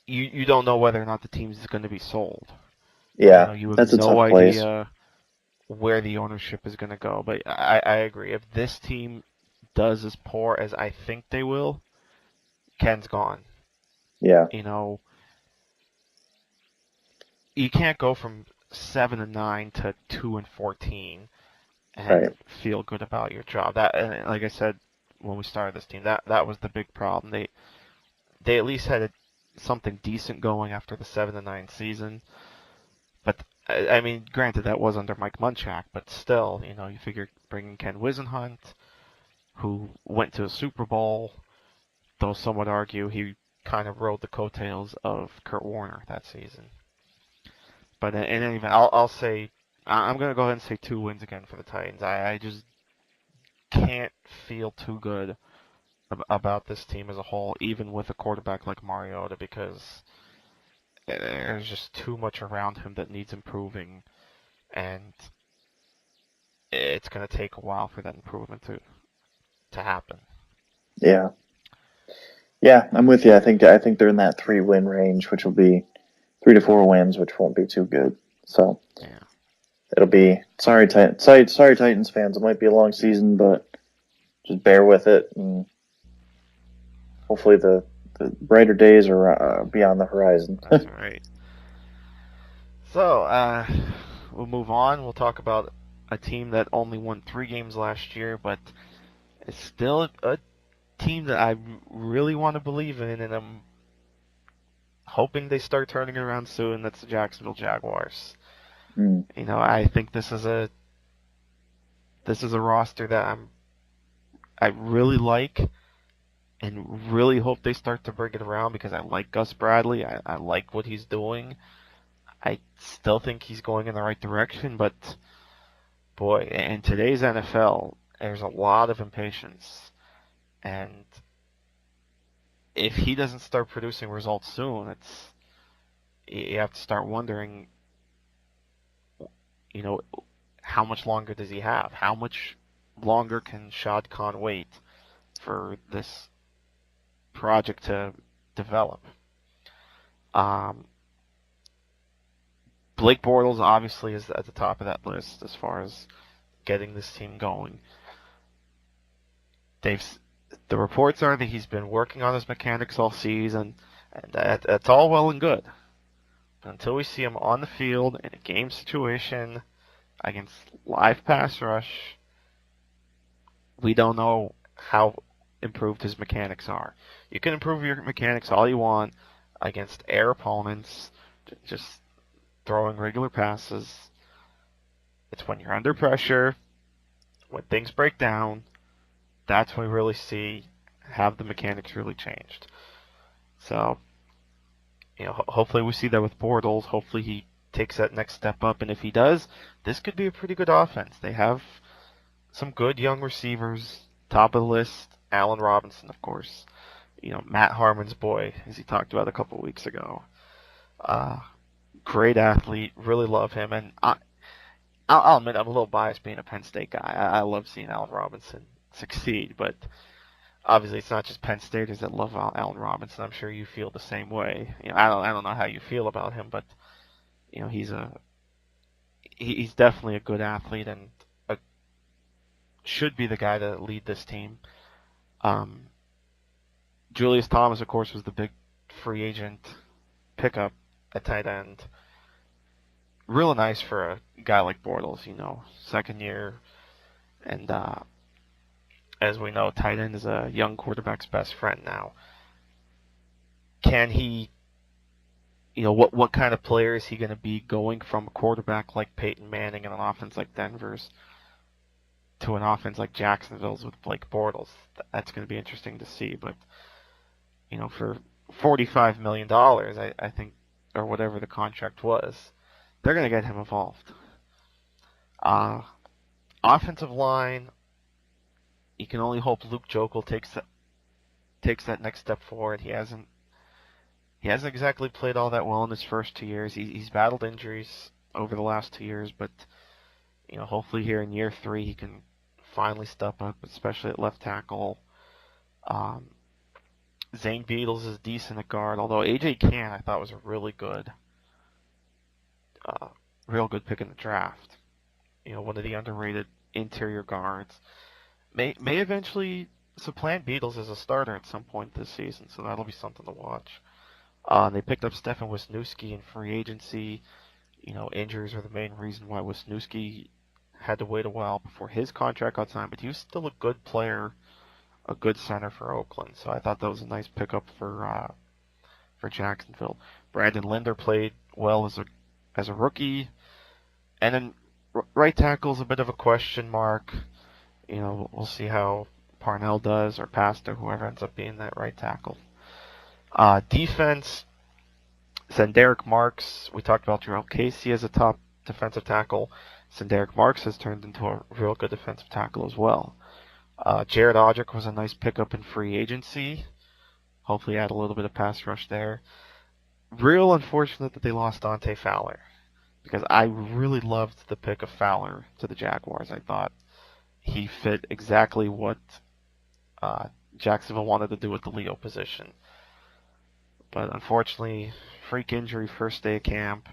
you don't know whether or not the team is going to be sold. Yeah, you have that's a no tough idea place. Where the ownership is going to go. But I agree. If this team does as poor as I think they will, Ken's gone. Yeah. You can't go from 7-9 to 2-14 and right. feel good about your job. That, and like I said when we started this team, that was the big problem. They at least had something decent going after the 7-9 season. But granted, that was under Mike Munchak, but still, you figure bringing Ken Wisenhunt, who went to a Super Bowl, though some would argue he kind of rode the coattails of Kurt Warner that season. But in any event, I'll say, I'm going to go ahead and say 2 wins again for the Titans. I just can't feel too good about this team as a whole, even with a quarterback like Mariota, because there's just too much around him that needs improving, and it's going to take a while for that improvement to happen. Yeah. Yeah, I'm with you. I think they're in that 3-win range, which will be 3 to 4 wins, which won't be too good. So yeah. It'll be sorry Titans fans. It might be a long season, but just bear with it, and hopefully the brighter days are beyond the horizon. That's right. So we'll move on. We'll talk about a team that only won 3 games last year, but it's still a team that I really want to believe in, and I'm hoping they start turning it around soon. That's the Jacksonville Jaguars. Mm. I think this is a roster that I really like and really hope they start to bring it around because I like Gus Bradley. I like what he's doing. I still think he's going in the right direction, but boy, in today's NFL, there's a lot of impatience. And if he doesn't start producing results soon, you have to start wondering, you know, how much longer does he have? How much longer can Shad Khan wait for this project to develop? Blake Bortles obviously is at the top of that list as far as getting this team going. The reports are that he's been working on his mechanics all season, and that's all well and good. But until we see him on the field in a game situation against live pass rush, we don't know how improved his mechanics are. You can improve your mechanics all you want against air opponents, just throwing regular passes. It's when you're under pressure, when things break down, that's when we really see have the mechanics really changed. So, hopefully we see that with Bortles. Hopefully he takes that next step up, and if he does, this could be a pretty good offense. They have some good young receivers, top of the list. Allen Robinson, of course. Matt Harmon's boy, as he talked about a couple weeks ago. Great athlete, really love him, and I'll admit I'm a little biased being a Penn State guy. I love seeing Allen Robinson succeed, but obviously it's not just Penn Staters that love Allen Robinson. I'm sure you feel the same way. I don't know how you feel about him, but he's definitely a good athlete and should be the guy to lead this team. Julius Thomas, of course, was the big free agent pickup at tight end. Real nice for a guy like Bortles, second year. And as we know, tight end is a young quarterback's best friend now. Can he, what kind of player is he going to be going from a quarterback like Peyton Manning and an offense like Denver's to an offense like Jacksonville's with Blake Bortles? That's going to be interesting to see. But, for $45 million, I think, or whatever the contract was, they're going to get him involved. Offensive line, you can only hope Luke Jokel takes that next step forward. He hasn't exactly played all that well in his first 2 years. He's battled injuries over the last 2 years, but hopefully here in year 3 he can finally step up, especially at left tackle. Zane Beadles is decent at guard, although A.J. Cann I thought was a really good, real good pick in the draft. One of the underrated interior guards. May eventually supplant Beadles as a starter at some point this season, so that'll be something to watch. They picked up Stefan Wisniewski in free agency. Injuries are the main reason why Wisniewski had to wait a while before his contract got signed, but he was still a good player, a good center for Oakland. So I thought that was a nice pickup for Jacksonville. Brandon Linder played well as a rookie, and then right tackle is a bit of a question mark. We'll see how Parnell does, or Pastor, whoever ends up being that right tackle. Defense, Senderick Marks. We talked about Jarrell Casey as a top defensive tackle. Senderick Marks has turned into a real good defensive tackle as well. Jared Odrick was a nice pickup in free agency. Hopefully add a little bit of pass rush there. Real unfortunate that they lost Dante Fowler, because I really loved the pick of Fowler to the Jaguars. I thought he fit exactly what Jacksonville wanted to do with the Leo position. But unfortunately, freak injury first day of camp.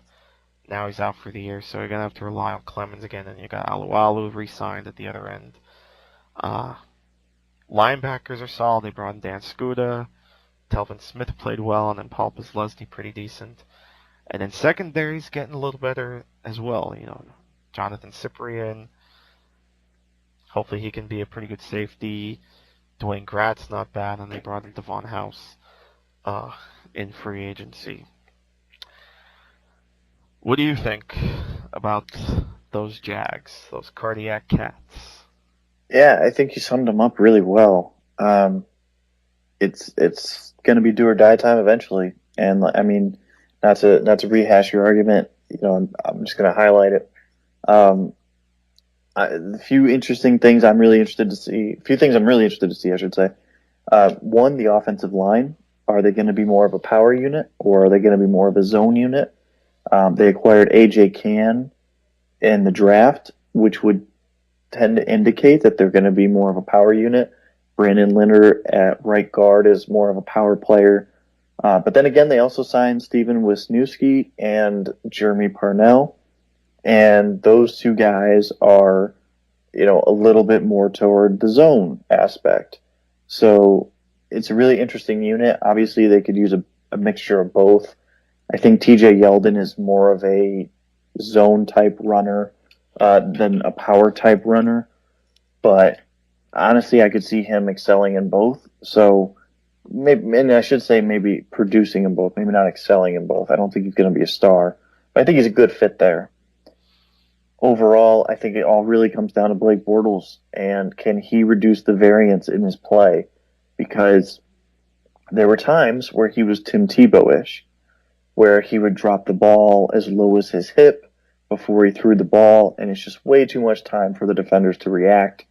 Now he's out for the year, so you're going to have to rely on Clemens again, and you got Alualu re-signed at the other end. Linebackers are solid. They brought in Dan Skuda. Telvin Smith played well, and then Paul Posluszny pretty decent. And then secondary's getting a little better as well. Jonathan Cyprien. Hopefully he can be a pretty good safety. Dwayne Gratt's not bad, and they brought in Devon House. in free agency. What do you think about those Jags, those cardiac cats? Yeah, I think you summed them up really well. It's going to be do or die time eventually, and I mean, not to rehash your argument. I'm just going to highlight it. Um, the few interesting things I'm really interested to see. A few things I'm really interested to see, I should say. One, the offensive line. Are they going to be more of a power unit, or are they going to be more of a zone unit? They acquired AJ Cann in the draft, which would tend to indicate that they're going to be more of a power unit. Brandon Linder at right guard is more of a power player. But then again, they also signed Steven Wisniewski and Jeremy Parnell. And those two guys are, a little bit more toward the zone aspect. So it's a really interesting unit. Obviously, they could use a mixture of both. I think TJ Yeldon is more of a zone type runner than a power type runner. But honestly, I could see him excelling in both. So maybe, and I should say maybe producing in both, maybe not excelling in both. I don't think he's going to be a star, but I think he's a good fit there. Overall, I think it all really comes down to Blake Bortles and can he reduce the variance in his play? Because there were times where he was Tim Tebow-ish, where he would drop the ball as low as his hip before he threw the ball, and it's just way too much time for the defenders to react.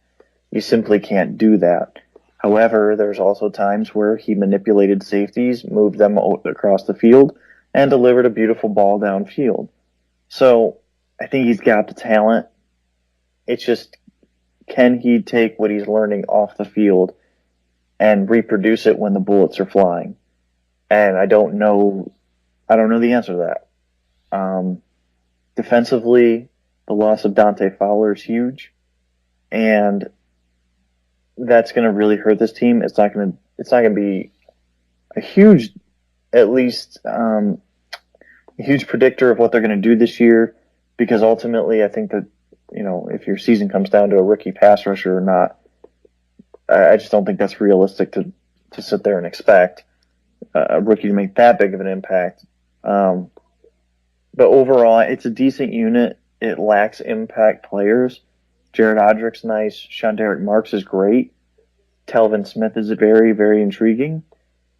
You simply can't do that. However, there's also times where he manipulated safeties, moved them across the field, and delivered a beautiful ball downfield. So I think he's got the talent. It's just, can he take what he's learning off the field and reproduce it when the bullets are flying? And I don't know the answer to that. Defensively, the loss of Dante Fowler is huge, and that's going to really hurt this team. It's not going to be a huge, at least a huge predictor of what they're going to do this year, because ultimately I think that, if your season comes down to a rookie pass rusher or not, I just don't think that's realistic to sit there and expect a rookie to make that big of an impact. But overall, it's a decent unit. It lacks impact players. Jared Odrick's nice. Sean Derek Marks is great. Telvin Smith is very, very intriguing.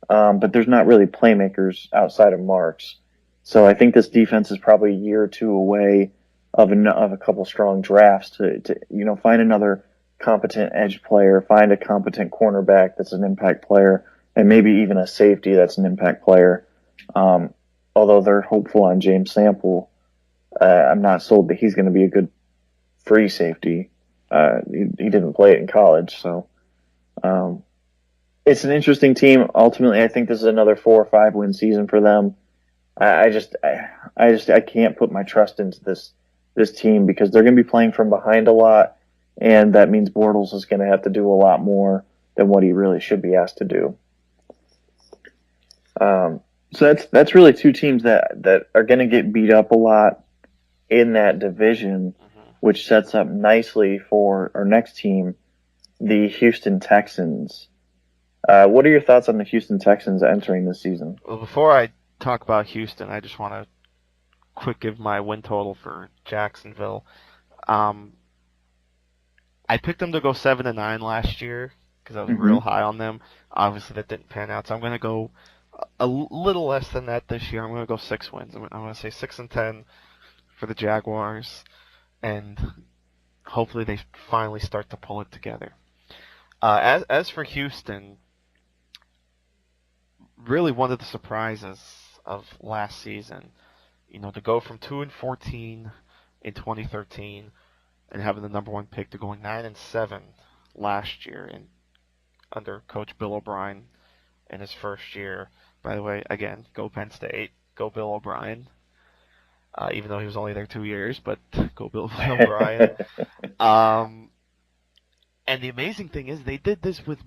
But there's not really playmakers outside of Marks. So I think this defense is probably a year or two away of a couple strong drafts to find another competent edge player, find a competent cornerback that's an impact player, and maybe even a safety that's an impact player. Although they're hopeful on James Sample, I'm not sold that he's going to be a good free safety. He didn't play it in college, so it's an interesting team. Ultimately, I think this is another 4 or 5 win season for them. I can't put my trust into this team because they're going to be playing from behind a lot, and that means Bortles is going to have to do a lot more than what he really should be asked to do. So that's really two teams that are going to get beat up a lot in that division, which sets up nicely for our next team, the Houston Texans. What are your thoughts on the Houston Texans entering this season? Well, before I talk about Houston, I just want to quick give my win total for Jacksonville. I picked them to go 7-9 last year because I was real high on them. Obviously, that didn't pan out, so I'm going to go a little less than that this year. I'm going to go 6 wins. I'm going to say 6-10 for the Jaguars, and hopefully they finally start to pull it together. As for Houston, really one of the surprises of last season, to go from 2-14 in 2013 and having the number 1 pick to going 9-7 last year under Coach Bill O'Brien in his first year. By the way, again, go Penn State, go Bill O'Brien. Even though he was only there 2 years, but go Bill O'Brien. And the amazing thing is they did this with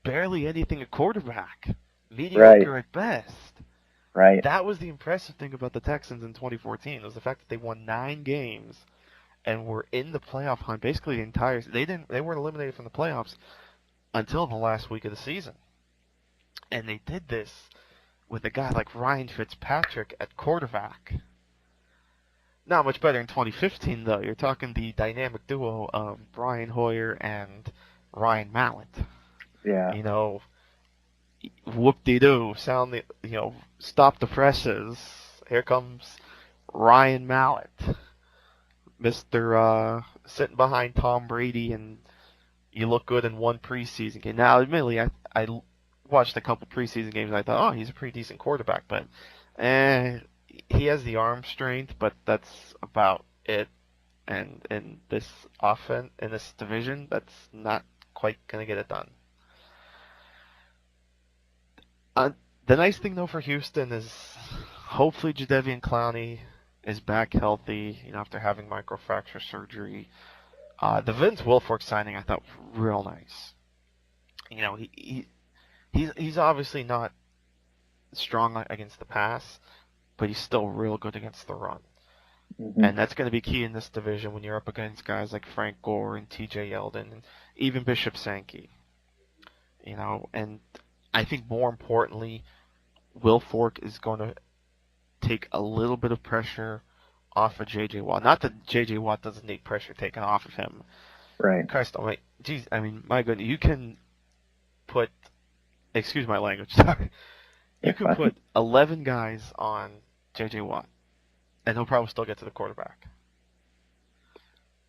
barely anything at quarterback. Mediocre at best. Right. That was the impressive thing about the Texans in 2014 was the fact that they won 9 games and were in the playoff hunt basically the entire. They weren't eliminated from the playoffs until the last week of the season, and they did this with a guy like Ryan Fitzpatrick at quarterback. Not much better in 2015, though. You're talking the dynamic duo of Brian Hoyer and Ryan Mallett. Yeah. You know, whoop-de-doo, stop the presses. Here comes Ryan Mallett, Mr. Sitting behind Tom Brady, and you look good in one preseason game. Now, admittedly, I watched a couple preseason games and I thought, oh, he's a pretty decent quarterback, but he has the arm strength, but that's about it. And in this offense, in this division, that's not quite going to get it done. The nice thing, though, for Houston is hopefully Jadeveon Clowney is back healthy, after having microfracture surgery. The Vince Wilfork signing I thought was real nice. He's obviously not strong against the pass, but he's still real good against the run. Mm-hmm. And that's going to be key in this division when you're up against guys like Frank Gore and T.J. Yeldon and even Bishop Sankey. And I think more importantly, Wilfork is going to take a little bit of pressure off of J.J. Watt. Not that J.J. Watt doesn't need pressure taken off of him. Right. Christ almighty. Geez, my goodness, you can put, excuse my language, sorry. You can put 11 guys on J.J. Watt, and he'll probably still get to the quarterback.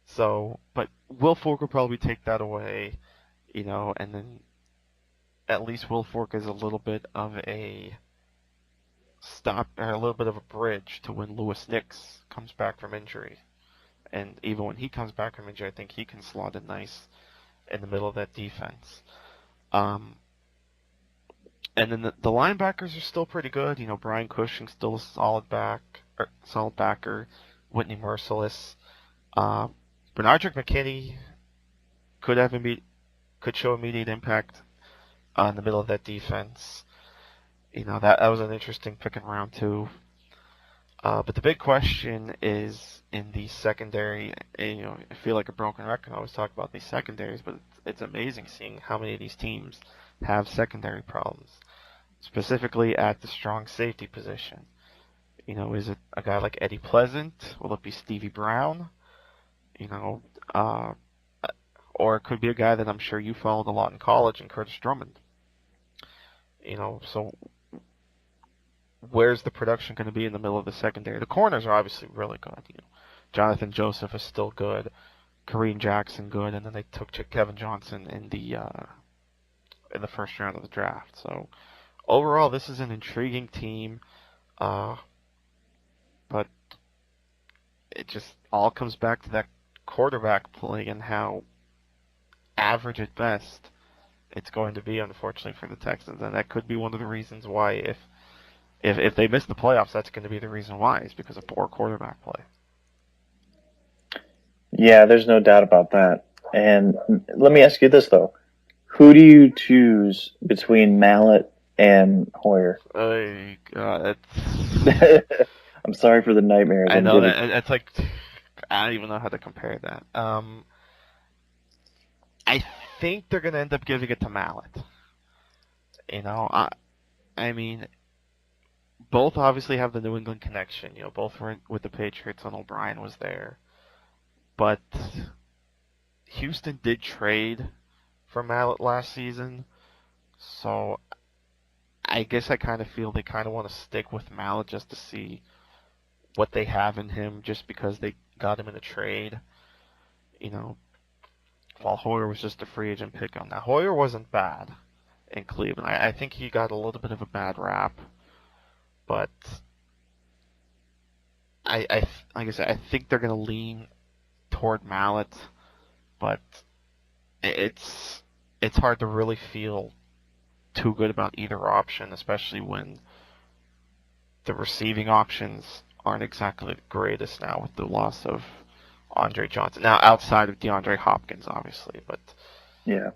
So, but Wilfork will probably take that away, and then at least Wilfork is a little bit of a stop, or a little bit of a bridge to when Lewis Nix comes back from injury. And even when he comes back from injury, I think he can slot in nice in the middle of that defense. And then the linebackers are still pretty good. Brian Cushing's still a solid backer. Whitney Merciless. Bernardrick McKinney could show immediate impact in the middle of that defense. That was an interesting pick in round 2. But the big question is in the secondary. I feel like a broken record. I always talk about these secondaries, but it's amazing seeing how many of these teams have secondary problems, specifically at the strong safety position. Is it a guy like Eddie Pleasant? Will it be Stevie Brown? Or it could be a guy that I'm sure you followed a lot in college, and Curtis Drummond. So where's the production going to be in the middle of the secondary? The corners are obviously really good. Jonathan Joseph is still good, Kareem Jackson good, and then they took Kevin Johnson in the first round of the draft. So overall, this is an intriguing team, but it just all comes back to that quarterback play and how average at best it's going to be, unfortunately, for the Texans. And that could be one of the reasons why, if they miss the playoffs, that's going to be the reason why, is because of poor quarterback play. Yeah, there's no doubt about that. And let me ask you this, though. Who do you choose between Mallett and Hoyer? God, I'm sorry for the nightmares. I know that. It's like, I don't even know how to compare that. I think they're going to end up giving it to Mallett. I mean, both obviously have the New England connection. Both were with the Patriots when O'Brien was there. But Houston did trade for Mallett last season, so I guess I kind of feel they kind of want to stick with Mallett just to see what they have in him, just because they got him in a trade. While Hoyer was just a free agent pickup. Now, Hoyer wasn't bad in Cleveland. I think he got a little bit of a bad rap, but like I said, I think they're going to lean toward Mallett, but it's hard to really feel too good about either option, especially when the receiving options aren't exactly the greatest now with the loss of Andre Johnson. Now, outside of DeAndre Hopkins, obviously, but yeah,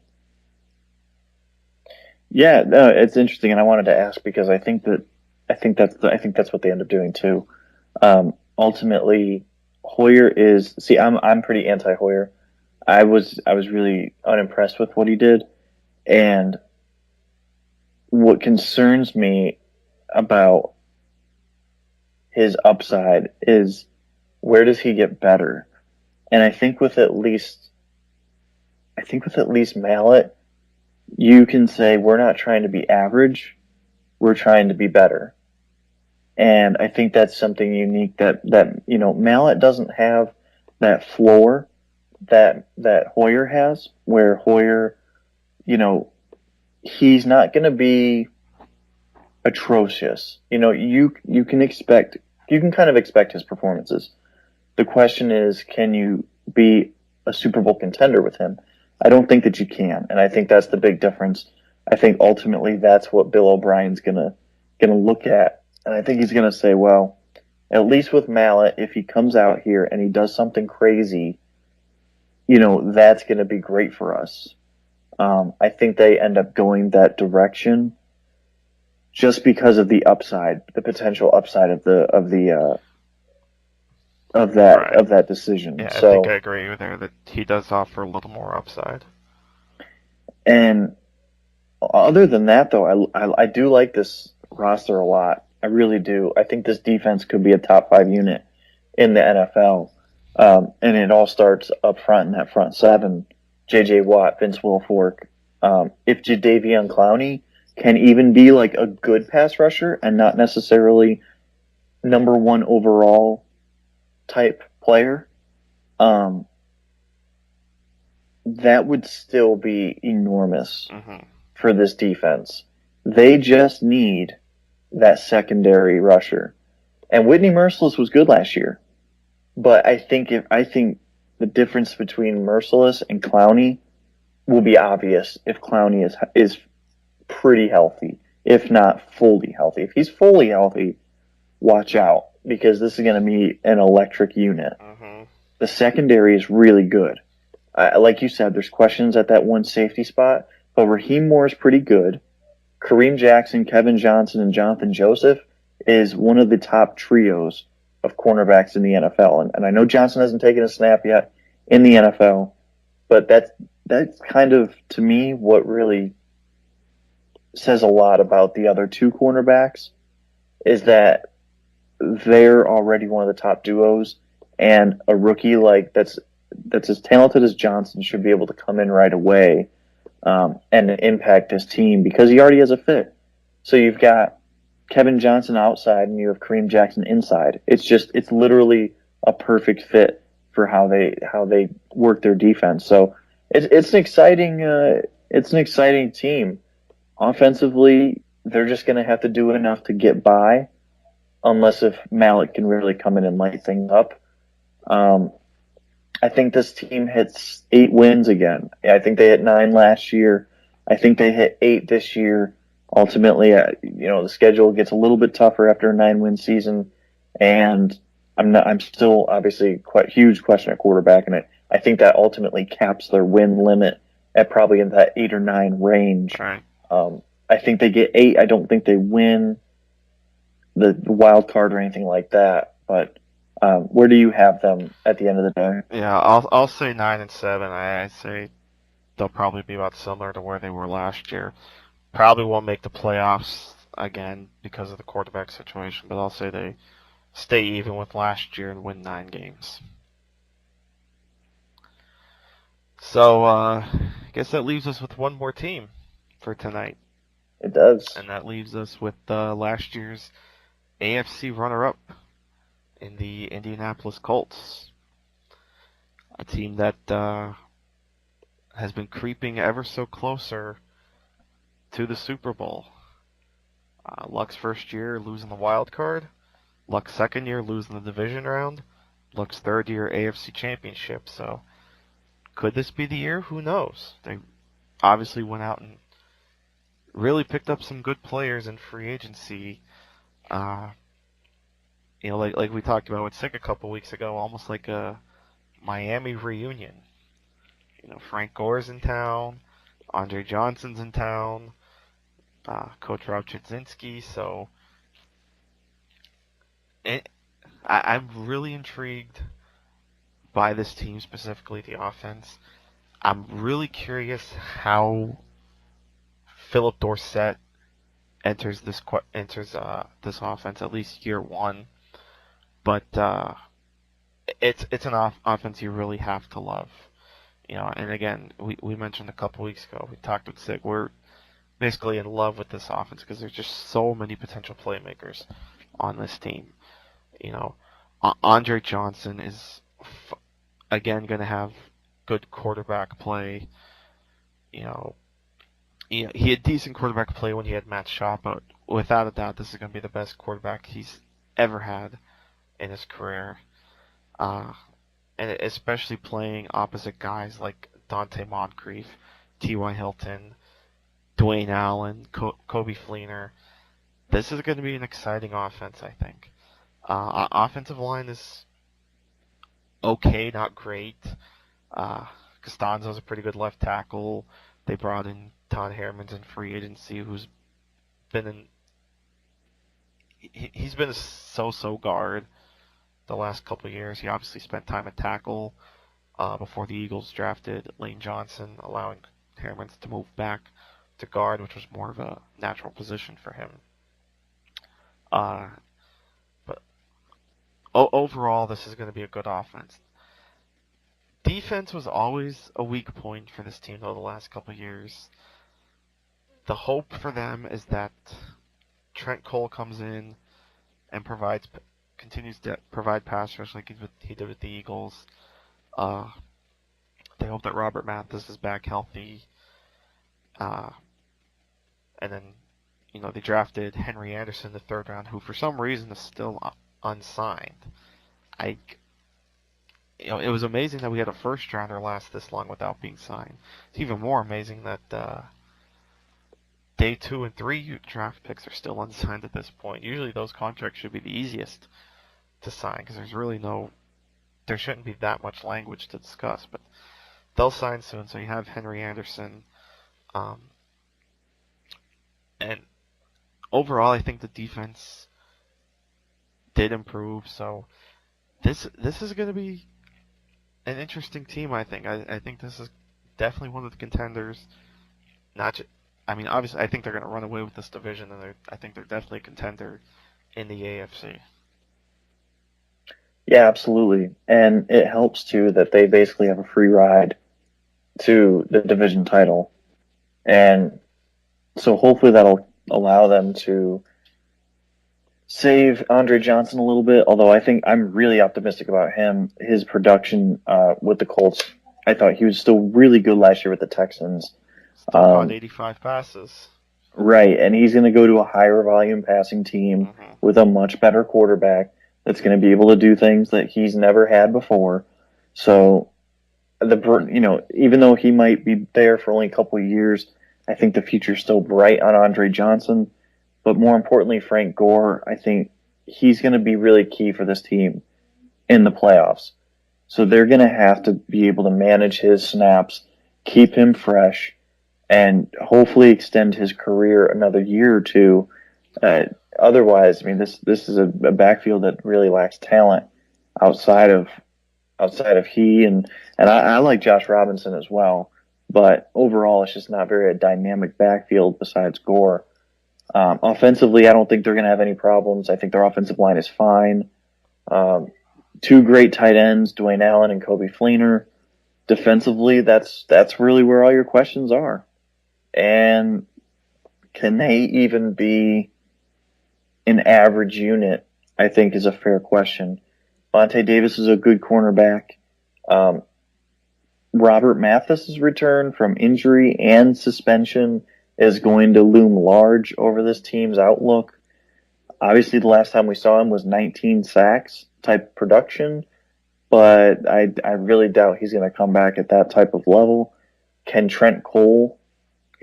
no, it's interesting, and I wanted to ask because I think that's what they end up doing too. Ultimately, Hoyer is. See, I'm pretty anti-Hoyer. I was really unimpressed with what he did, and what concerns me about his upside is where does he get better? And I think with at least Mallet, you can say we're not trying to be average, we're trying to be better. And I think that's something unique that Mallet doesn't have that floor that Hoyer has, where Hoyer, he's not going to be atrocious. You can kind of expect his performances. The question is, can you be a Super Bowl contender with him? I don't think that you can, and I think that's the big difference. I think ultimately that's what Bill O'Brien's gonna look at, and I think he's gonna say, well, at least with Mallet, if he comes out here and he does something crazy, that's gonna be great for us. I think they end up going that direction just because of the upside, the potential upside of that decision. Yeah, So, I think I agree with there that he does offer a little more upside. And other than that, though, I do like this roster a lot. I really do. I think this defense could be a top 5 unit in the NFL. And it all starts up front in that front seven. J.J. Watt, Vince Wilfork. If Jadeveon Clowney can even be like a good pass rusher and not necessarily number 1 overall type player, that would still be enormous for this defense. They just need that secondary rusher. And Whitney Merciless was good last year. But I think the difference between Merciless and Clowney will be obvious if Clowney is pretty healthy, if not fully healthy. If he's fully healthy, watch out, because this is going to be an electric unit. The secondary is really good. Like you said, there's questions at that one safety spot, but Raheem Moore is pretty good. Kareem Jackson, Kevin Johnson, and Jonathan Joseph is one of the top trios of cornerbacks in the NFL. And I know Johnson hasn't taken a snap yet in the NFL, but that's kind of, to me, what really says a lot about the other 2 cornerbacks, is that they're already one of the top duos, and a rookie that's as talented as Johnson should be able to come in right away and impact his team because he already has a fit. So you've got Kevin Johnson outside and you have Kareem Jackson inside. It's literally a perfect fit for how they work their defense. So it's an exciting team. Offensively, they're just going to have to do enough to get by, unless if Mallet can really come in and light things up. I think this team hits 8 wins again. I think they hit 9 last year. I think they hit 8 this year. Ultimately, the schedule gets a little bit tougher after a 9-win season, and I'm still obviously quite huge question at quarterback, and I think that ultimately caps their win limit at probably in that 8 or 9 range. Right. I think they get 8. I don't think they win the wild card or anything like that, but where do you have them at the end of the day? Yeah, I'll say 9 and 7. I say they'll probably be about similar to where they were last year. Probably won't make the playoffs again because of the quarterback situation, but I'll say they stay even with last year and win 9 games. So I guess that leaves us with one more team for tonight. It does. And that leaves us with last year's AFC runner-up in the Indianapolis Colts. A team that has been creeping ever so closer to the Super Bowl. Luck's first year losing the wild card. Luck's second year losing the division round. Luck's third year AFC championship. So could this be the year? Who knows? They obviously went out and really picked up some good players in free agency. Like we talked about with Sick a couple weeks ago, almost like a Miami reunion. Frank Gore's in town, Andre Johnson's in town, Coach Rob Chudzinski. So I'm really intrigued by this team, specifically the offense. I'm really curious how Philip Dorsett enters this offense at least year one. But it's an offense you really have to love. And again, we mentioned a couple weeks ago, we talked with Sig, we're basically in love with this offense because there's just so many potential playmakers on this team. Andre Johnson is again going to have good quarterback play. He had decent quarterback play when he had Matt Shaw, but without a doubt, this is going to be the best quarterback he's ever had in his career. And especially playing opposite guys like Dante Moncrief, T.Y. Hilton, Dwayne Allen, Kobe Fleener. This is going to be an exciting offense, I think. Offensive line is okay, not great. Costanzo's a pretty good left tackle. They brought in Todd Herman's in free agency, who's been he's been a so-so guard the last couple of years. He obviously spent time at tackle before the Eagles drafted Lane Johnson, allowing Herman's to move back to guard, which was more of a natural position for him. But overall, this is going to be a good offense. Defense was always a weak point for this team, though, the last couple of years. The hope for them is that Trent Cole comes in and continues to provide pass rush like he did with the Eagles. They hope that Robert Mathis is back healthy. And then, they drafted Henry Anderson in the third round, who for some reason is still unsigned. It was amazing that we had a first rounder last this long without being signed. It's even more amazing that day 2 and 3 draft picks are still unsigned at this point. Usually those contracts should be the easiest to sign because there shouldn't be that much language to discuss. But they'll sign soon, so you have Henry Anderson. And overall, I think the defense did improve. So this is going to be an interesting team, I think. I think this is definitely one of the contenders. Obviously, I think they're going to run away with this division, and I think they're definitely a contender in the AFC. Yeah, absolutely. And it helps, too, that they basically have a free ride to the division title. And so hopefully that'll allow them to save Andre Johnson a little bit, although I think I'm really optimistic about him. His production with the Colts, I thought he was still really good last year with the Texans. Still caught 85 passes. Right, and he's going to go to a higher volume passing team with a much better quarterback that's going to be able to do things that he's never had before. So, even though he might be there for only a couple of years, I think the future's still bright on Andre Johnson. But more importantly, Frank Gore, I think he's going to be really key for this team in the playoffs. So they're going to have to be able to manage his snaps, keep him fresh, and hopefully extend his career another year or two. Otherwise, this is a backfield that really lacks talent outside of he and I like Josh Robinson as well. But overall, it's just not very a dynamic backfield besides Gore. Offensively, I don't think they're going to have any problems. I think their offensive line is fine. 2 great tight ends, Dwayne Allen and Kobe Fleener. Defensively, that's really where all your questions are. And can they even be an average unit, I think is a fair question. Vontae Davis is a good cornerback. Robert Mathis' return from injury and suspension is going to loom large over this team's outlook. Obviously, the last time we saw him was 19 sacks type production, but I really doubt he's going to come back at that type of level. Can Trent Cole,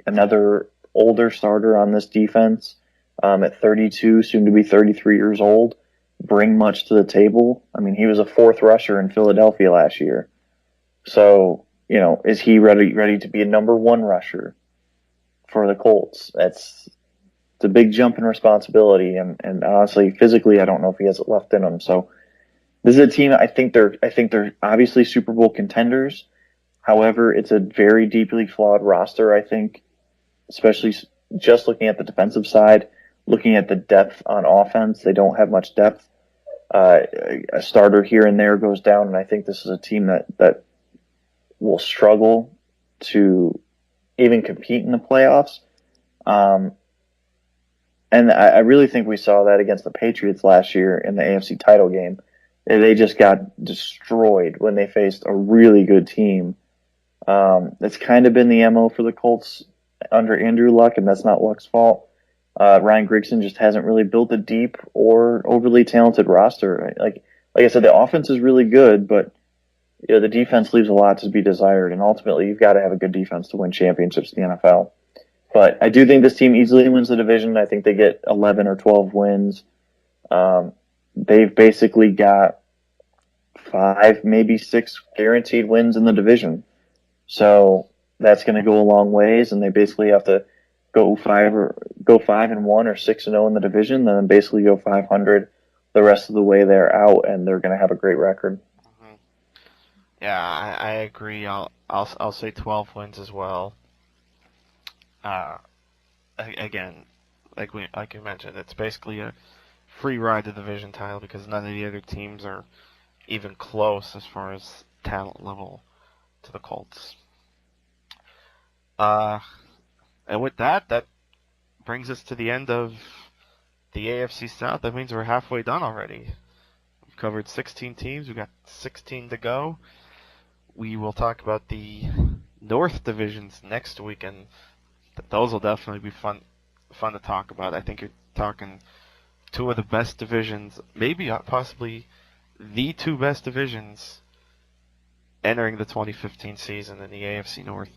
another older starter on this defense, at 32, soon to be 33 years old, bring much to the table? He was a 4th rusher in Philadelphia last year. So, is he ready to be a number 1 rusher for the Colts? It's a big jump in responsibility, and honestly, physically, I don't know if he has it left in him. So, this is a team. I think they're obviously Super Bowl contenders. However, it's a very deeply flawed roster. I think, especially just looking at the defensive side, looking at the depth on offense, they don't have much depth. A starter here and there goes down, and I think this is a team that will struggle to even compete in the playoffs. And I really think we saw that against the Patriots last year in the AFC title game. They just got destroyed when they faced a really good team. That's kind of been the MO for the Colts under Andrew Luck, and that's not Luck's fault. Ryan Grigson just hasn't really built a deep or overly talented roster. Like I said, the offense is really good, but the defense leaves a lot to be desired, and ultimately you've got to have a good defense to win championships in the NFL. But I do think this team easily wins the division. I think they get 11 or 12 wins. They've basically got 5, maybe 6 guaranteed wins in the division. So that's going to go a long ways, and they basically have to go 5-1 or 6-0 in the division, then basically go 500 the rest of the way they're out, and they're going to have a great record. Mm-hmm. Yeah, I agree. I'll say 12 wins as well. Again, like you mentioned, it's basically a free ride to the division title because none of the other teams are even close as far as talent level to the Colts. And with that brings us to the end of the AFC South. That means we're halfway done already. We've covered 16 teams. We've got 16 to go. We will talk about the North divisions next week, and those will definitely be fun to talk about. I think you're talking 2 of the best divisions, maybe possibly the 2 best divisions entering the 2015 season in the AFC North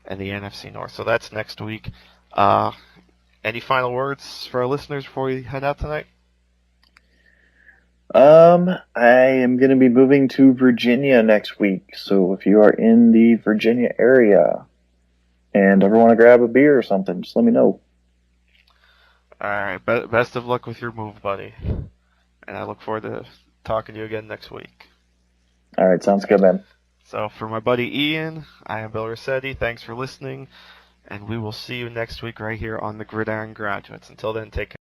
and the NFC North. So that's next week. Any final words for our listeners before we head out tonight? I am going to be moving to Virginia next week. So if you are in the Virginia area and ever want to grab a beer or something, just let me know. All right. Best of luck with your move, buddy. And I look forward to talking to you again next week. All right. Sounds good, man. So for my buddy Ian, I am Bill Rossetti. Thanks for listening. And we will see you next week right here on the Gridiron Graduates. Until then, take care.